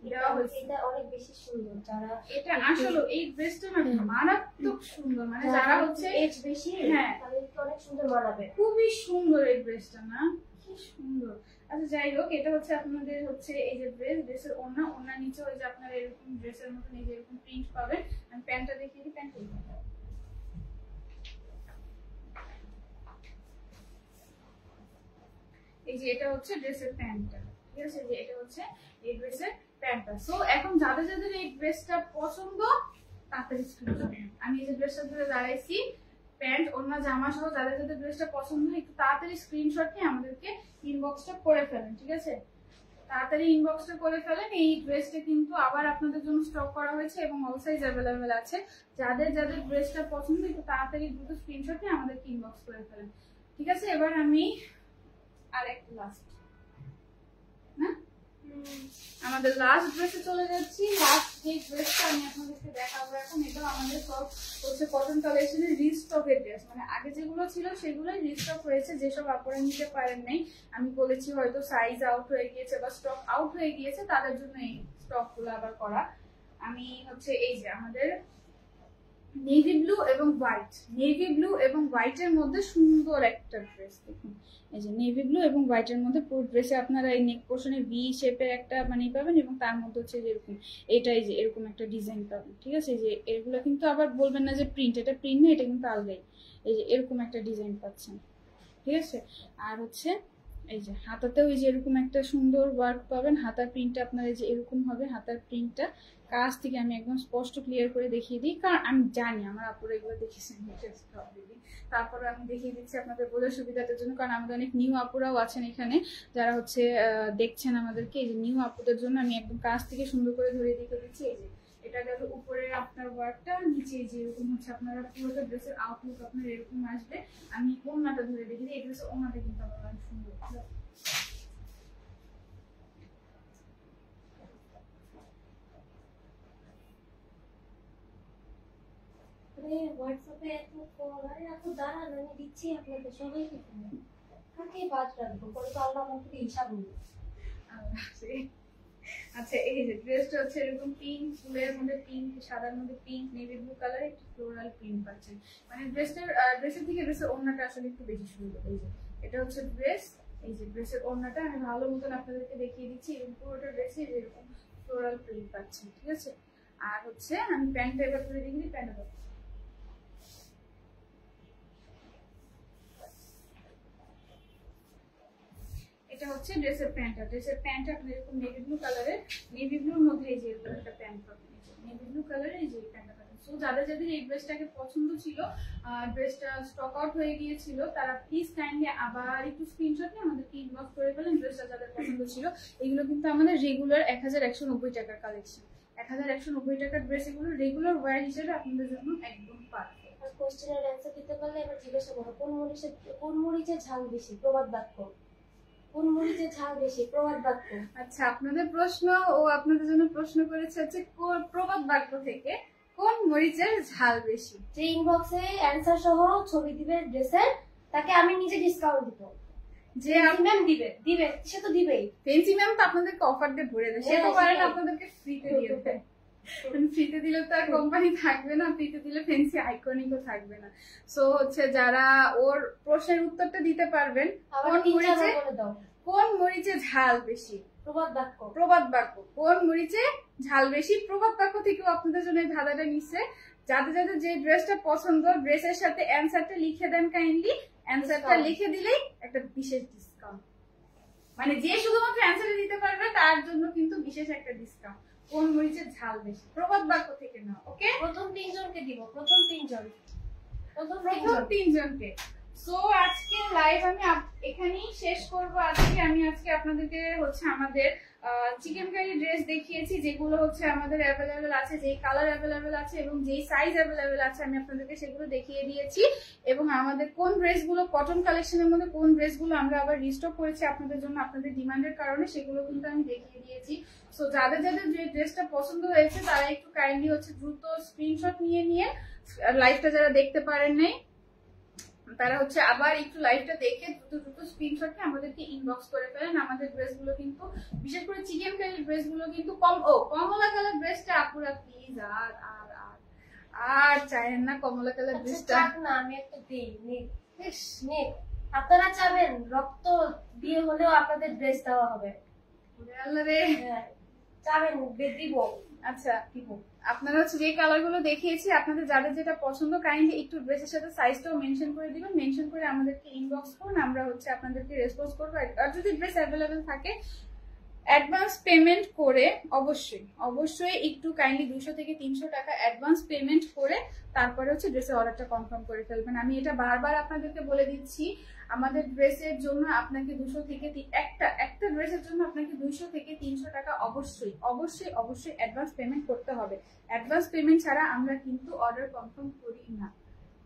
S1: এটা
S2: অনেক বেশি সুন্দর। যারা
S1: এটা আসলে এই ড্রেসটা না মারাত্মক সুন্দর, মানে যারা হচ্ছে
S2: এজ বেশি,
S1: হ্যাঁ
S2: তাদেরকে অনেক সুন্দর মানাবে।
S1: খুবই সুন্দর এই ড্রেসটা, না কি সুন্দর। আচ্ছা যাই হোক, এটা হচ্ছে আপনাদের হচ্ছে এই যে ড্রেসের ওড়না নিচে ওই যে আপনারা এরকম ড্রেসের মতন এই যে এরকম প্রিন্ট পাবেন। আমি প্যান্টটা দেখিয়ে দিই, প্যান্ট এই যে এটা হচ্ছে ড্রেসের প্যান্টটা, ঠিক আছে? যে এটা হচ্ছে এই ড্রেসের প্যান্টটা। সো এখন যাদের যাদের এই ড্রেসটা পছন্দ তাড়াতাড়ি স্ক্রিনশট নিন। আমি এই যে ড্রেসটা ধরে দাঁড়াইছি, প্যান্ট ওড়না জামা সহ যাদের যাদের ড্রেসটা পছন্দ হয় একটু তাড়াতাড়ি স্ক্রিনশট নিয়ে আমাদেরকে ইনবক্সটা করে ফেলেন, ঠিক আছে? তাড়াতাড়ি ইনবক্সটা করে ফেলেন। এই ড্রেসটা কিন্তু আবার আপনাদের জন্য স্টক করা হয়েছে এবং অল সাইজ অ্যাভেলেবেল আছে। যাদের যাদের ড্রেসটা পছন্দ একটু তাড়াতাড়ি দ্রুত স্ক্রিনশট নিয়ে আমাদেরকে ইনবক্স করে ফেলেন, ঠিক আছে? এবার আমি আর একটা লাস্ট আমাদের লাস্ট ড্রেসে চলে যাচ্ছি। লাস্ট যে ড্রেসটা আমি আপনাদেরকে দেখাবো এখন, এটাও আমাদের সব হচ্ছে কটন কালেকশনের রিস্টকের ড্রেস। মানে আগে যেগুলো ছিল সেগুলোই রিস্টক হয়েছে, যেসব আপনারা নিতে পারেন নাই, আমি বলেছি হয়তো সাইজ আউট হয়ে গিয়েছে বা স্টক আউট হয়ে গিয়েছে, তাদের জন্য এই স্টক গুলো আবার করা। আমি হচ্ছে এই যে আমাদের নেভি ব্লু এবং হোয়াইট, নেভি ব্লু এবং হোয়াইটের মধ্যে সুন্দর একটা ড্রেস। দেখুন এই যে নেভি ব্লু এবং হোয়াইটের মধ্যে পুরো ড্রেসে আপনারা এই নেক পোর্শনে ভি শেপের একটা মানে পাবেন এবং তার মধ্যে হচ্ছে যেরকম এটাই যে এরকম একটা ডিজাইন পাবেন, ঠিক আছে? এই যে এগুলো কিন্তু আবার বলবেন না যে প্রিন্ট, এটা প্রিন্ট না, এটা কিন্তু আলগাই। এই যে এরকম একটা ডিজাইন পাচ্ছেন, ঠিক আছে? আর হচ্ছে এই যে হাতাতেও এই যে এরকম একটা সুন্দর ওয়ার্ক পাবেন। হাতার প্রিন্টটা আপনার এই যে এরকম হবে। হাতার প্রিন্টটা কাছ থেকে আমি একদম স্পষ্ট ক্লিয়ার করে দেখিয়ে দিই, কারণ আমি জানি আমার আপুরা এগুলো দেখেছেন অলরেডি, তারপরে আমি দেখিয়ে দিচ্ছি আপনাদের বোঝার সুবিধাটার জন্য, কারণ আমাদের অনেক নিউ আপুরাও আছেন এখানে যারা হচ্ছে দেখছেন আমাদেরকে। এই যে নিউ আপুদের জন্য আমি একদম কাছ থেকে সুন্দর করে ধরে দেখিয়ে দিচ্ছি। এই যে এটা গেল উপরে আপনার ওয়ার্কটা, নিচে যে এরকম হচ্ছে আপনারা পুরোটা ড্রেসের আউটলুক আপনার এরকম আসবে। আমি ওড়নাটা ধরে দেখি, এই ড্রেসের ওড়নাটা কিন্তু আমার অনেক সুন্দর।
S2: হোয়াটসঅ্যাপে এত কল, আরে এত দাঁড়ান আমি দিচ্ছি আপনাদের সবাইকে। কাকে বাদ রাখবো, পরে তো আল্লাহ আমাকে হিসাব নেই।
S1: আচ্ছা এই যে ড্রেসটা হচ্ছে এরকম পিঙ্ক ফুলের মধ্যে, পিঙ্ক সাদার মধ্যে পিঙ্ক নেভি ব্লু কালার একটু ফ্লোরাল প্রিন্ট পাচ্ছেন। মানে ড্রেসের থেকে ড্রেসের ওড়নাটা আসলে একটু বেশি সুন্দর। এই যে এটা হচ্ছে ড্রেস, এই যে ড্রেসের ওড়নাটা আমি ভালো মতন আপনাদেরকে দেখিয়ে দিচ্ছি এবং পুরোটা ড্রেসে এরকম ফ্লোরাল প্রিন্ট পাচ্ছেন, ঠিক আছে? আর হচ্ছে আমি প্যান্টটা এবার করে দেখিয়ে দিই। প্যান্টটা এটা হচ্ছে ড্রেসের প্যান্টটা। ড্রেসের প্যান্টটা আপনি এরকম নেভি ব্লু কালারের, নেভি ব্লুর মধ্যে এই যে এরকম একটা প্যান্ট পাবেন, নেভি ব্লু কালারের এই যে প্যান্টটা পাবেন। সো যাদের যাদের এই ড্রেসটাকে পছন্দ ছিল, ড্রেসটা স্টক আউট হয়ে গিয়েছিল, তারা প্লিজ কাইন্ডলি আবার একটু স্ক্রিনশট নিয়ে আমাদেরকে ইনবক্স করে ফেলেন। ড্রেসটা যাদের পছন্দ ছিল, এগুলো কিন্তু আমাদের রেগুলার 1190 টাকার কালেকশন। 1190 টাকার ড্রেস, এগুলো রেগুলার ওয়্যার হিসেবে আপনাদের জন্য একদম পারফেক্ট।
S2: আর কোশ্চেনের অ্যান্সার দিতে পারলে এবার জিজ্ঞাসা করো কোন মরিচের ঝাল বেশি, প্রবাদ বাক্য। কোন মরিচের ঝাল বেশি, প্রবাদ বাক্য।
S1: আচ্ছা আপনাদের প্রশ্ন, ও আপনাদের জন্য প্রশ্ন করেছে হচ্ছে প্রবাদ বাক্য থেকে কোন মরিচের ঝাল বেশি।
S2: যে ইনবক্সে অ্যান্সার সহ ছবি দিবে ড্রেসের, তাকে আমি নিজে ডিসকাউন্ট দিব।
S1: যে
S2: ম্যাম দিবে সে তো দিবেই।
S1: ফেন্সি ম্যাম তো আপনাদেরকে অফার দিয়ে ভরে দেয়, সে তো পারেন আপনাদেরকে ফ্রিতে দিয়ে দেয়। ফ্রিতে দিলে তো আর কোম্পানি থাকবে না, ফ্রিতে দিলে ফেন্সি আইকনিকও থাকবে না। সো হচ্ছে যারা ওর প্রশ্নের উত্তরটা দিতে পারবেন, কোন মরিচে ঝাল বেশি,
S2: প্রবাদ বাক্য।
S1: প্রবাদ বাক্য, কোন মরিচে ঝাল বেশি, প্রবাদ বাক্য থেকেও আপনাদের জন্য এই ধাঁধাটা নিচ্ছে। যাদের যাদের যে ড্রেসটা পছন্দ, ড্রেসের সাথে অ্যান্সারটা লিখে দেন কাইন্ডলি। অ্যান্সারটা লিখে দিলেই একটা বিশেষ ডিসকাউন্ট, মানে যে শুধুমাত্র অ্যান্সারটা দিতে পারবে তার জন্য কিন্তু বিশেষ একটা ডিসকাউন্ট। কোন মরিচের ঝাল বেশি, প্রবাদ বাক্য থেকে না। ওকে,
S2: প্রথম 3 জনকে দিব, প্রথম 3
S1: জনকে। সো আজকে লাইভ আমি এখানেই শেষ করব। আজকে আপনাদেরকে হচ্ছে আমাদের চিকেন কারি ড্রেস দেখিয়েছি, যেগুলো হচ্ছে আমাদের অ্যাভেলেবেল আছে, যেই কালার অ্যাভেলেবেল আছে এবং যেই সাইজ অ্যাভেলেবেল আছে আমি আপনাদেরকে সেগুলো দেখিয়ে দিয়েছি। এবং আমাদের কোন ড্রেসগুলো কটন কালেকশনের মধ্যে কোন ড্রেসগুলো আমরা আবার রিস্টক করেছি আপনাদের জন্য, আপনাদের ডিমান্ডের কারণে, সেগুলো কিন্তু আমি দেখিয়ে দিয়েছি। সো যাদের যাদের যে ড্রেসটা পছন্দ হয়েছে তারা একটু কাইন্ডলি হচ্ছে দ্রুত স্ক্রিনশট নিয়ে লাইভটা যারা দেখতে পারেন নাই তারা হচ্ছে আবার একটু লাইভটা দেখে দ্রুত স্ক্রিনশটে আমাদেরকে ইনবক্স করে ফেলেন। আমাদের ড্রেসগুলো কিন্তু বিশেষ করে চিকেন কারি ড্রেসগুলো কিন্তু কমলা কালার ড্রেসটা আপুরা প্লিজ আর চাইেন না কমলা কালার ড্রেসটা।
S2: না আমি একটা দেই নেক আপনারা চাবেন রক্ত দিয়ে হলেও আপনাদের ড্রেস দেওয়া হবে।
S1: আল্লাহ রে,
S2: চাবেন দিব।
S1: আচ্ছা আপনারা হচ্ছে যে কালার গুলো দেখিয়েছি আপনাদের যাদের যেটা পছন্দ কাইন্ডলি একটু ড্রেসের সাথে সাইজটাও মেনশন করে দিবেন। মেনশন করে আমাদেরকে ইনবক্স করুন, আমরা হচ্ছে আপনাদেরকে রেসপন্স করবো। আর যদি ড্রেস অ্যাভেলেবেল থাকে অ্যাডভান্স পেমেন্ট করে অবশ্যই একটু কাইন্ডলি 200 থেকে 300 টাকা অ্যাডভান্স পেমেন্ট করে তারপরে হচ্ছে ড্রেসের অর্ডারটা কনফার্ম করে ফেলবেন। আমি এটা বারবার আপনাদেরকে বলে দিচ্ছি, আমাদের ড্রেসের জন্য আপনাকে 200 থেকে একটা ড্রেস ড্রেসের জন্য আপনাকে 200 থেকে 300 টাকা অবশ্যই অবশ্যই অবশ্যই অ্যাডভান্স পেমেন্ট করতে হবে। অ্যাডভান্স পেমেন্ট ছাড়া আমরা কিন্তু অর্ডার কনফার্ম করি না।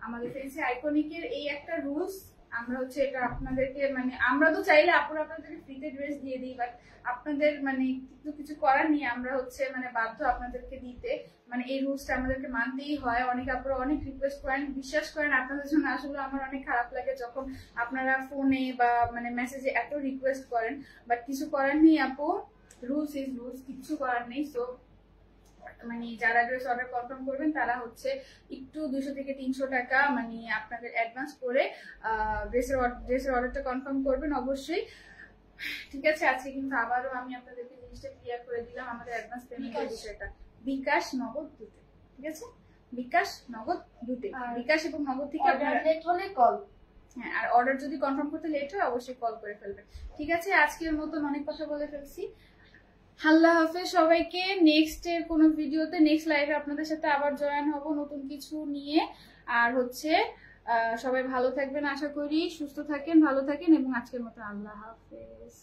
S1: আমাদের ফেন্সি আইকনিকের এই একটা রুলস। আমরা হচ্ছে এটা আপনাদেরকে মানে আমরা তো চাইলে আপনাদেরকে ফ্রিতে ড্রেস দিয়ে দিই, বাট আপনাদের মানে কিছু করার নেই, আমরা হচ্ছে মানে বাধ্য আপনাদেরকে দিতে। মানে এই রুলসটা আমাদেরকে মানতেই হয়। অনেক আপনারা অনেক রিকোয়েস্ট করেন, বিশ্বাস করেন আপনাদের জন্য আসলে আমার অনেক খারাপ লাগে যখন আপনারা ফোনে বা মানে মেসেজে এত রিকোয়েস্ট করেন, বাট কিছু করার নেই আপু, রুলস ইজ রুলস, কিছু করার নেই। সো মানে যারা ড্রেস অর্ডার কনফার্ম করবেন তারা হচ্ছে একটু 200 থেকে 300 টাকা মানে আপনাদের অ্যাডভান্স করে ড্রেসের অর্ডারটা কনফার্ম করবেন অবশ্যই। ঠিক আছে, আজকে কিন্তু আবারও আমি আপনাদেরকে জিনিসটা ক্লিয়ার করে দিলাম আমাদের অ্যাডভান্স পেমেন্টের বিষয়টা। বিকাশ নগদ দুটো, ঠিক আছে, বিকাশ নগদ দুটো, বিকাশ এবং নগদ থেকে
S2: অর্ডার লেট হলে কল।
S1: হ্যাঁ, আর অর্ডার যদি কনফার্ম করতে লেট হয় অবশ্যই কল করে ফেলবেন। ঠিক আছে, আজকের মতন অনেক কথা বলে ফেলছি। আল্লাহ হাফেজ সবাইকে। নেক্সট এর কোনো ভিডিওতে নেক্সট লাইভে আপনাদের সাথে আবার জয়েন হব নতুন কিছু নিয়ে। আর হচ্ছে সবাই ভালো থাকবেন, আশা করি সুস্থ থাকেন, ভালো থাকেন, এবং আজকের মতো আল্লাহ হাফেজ।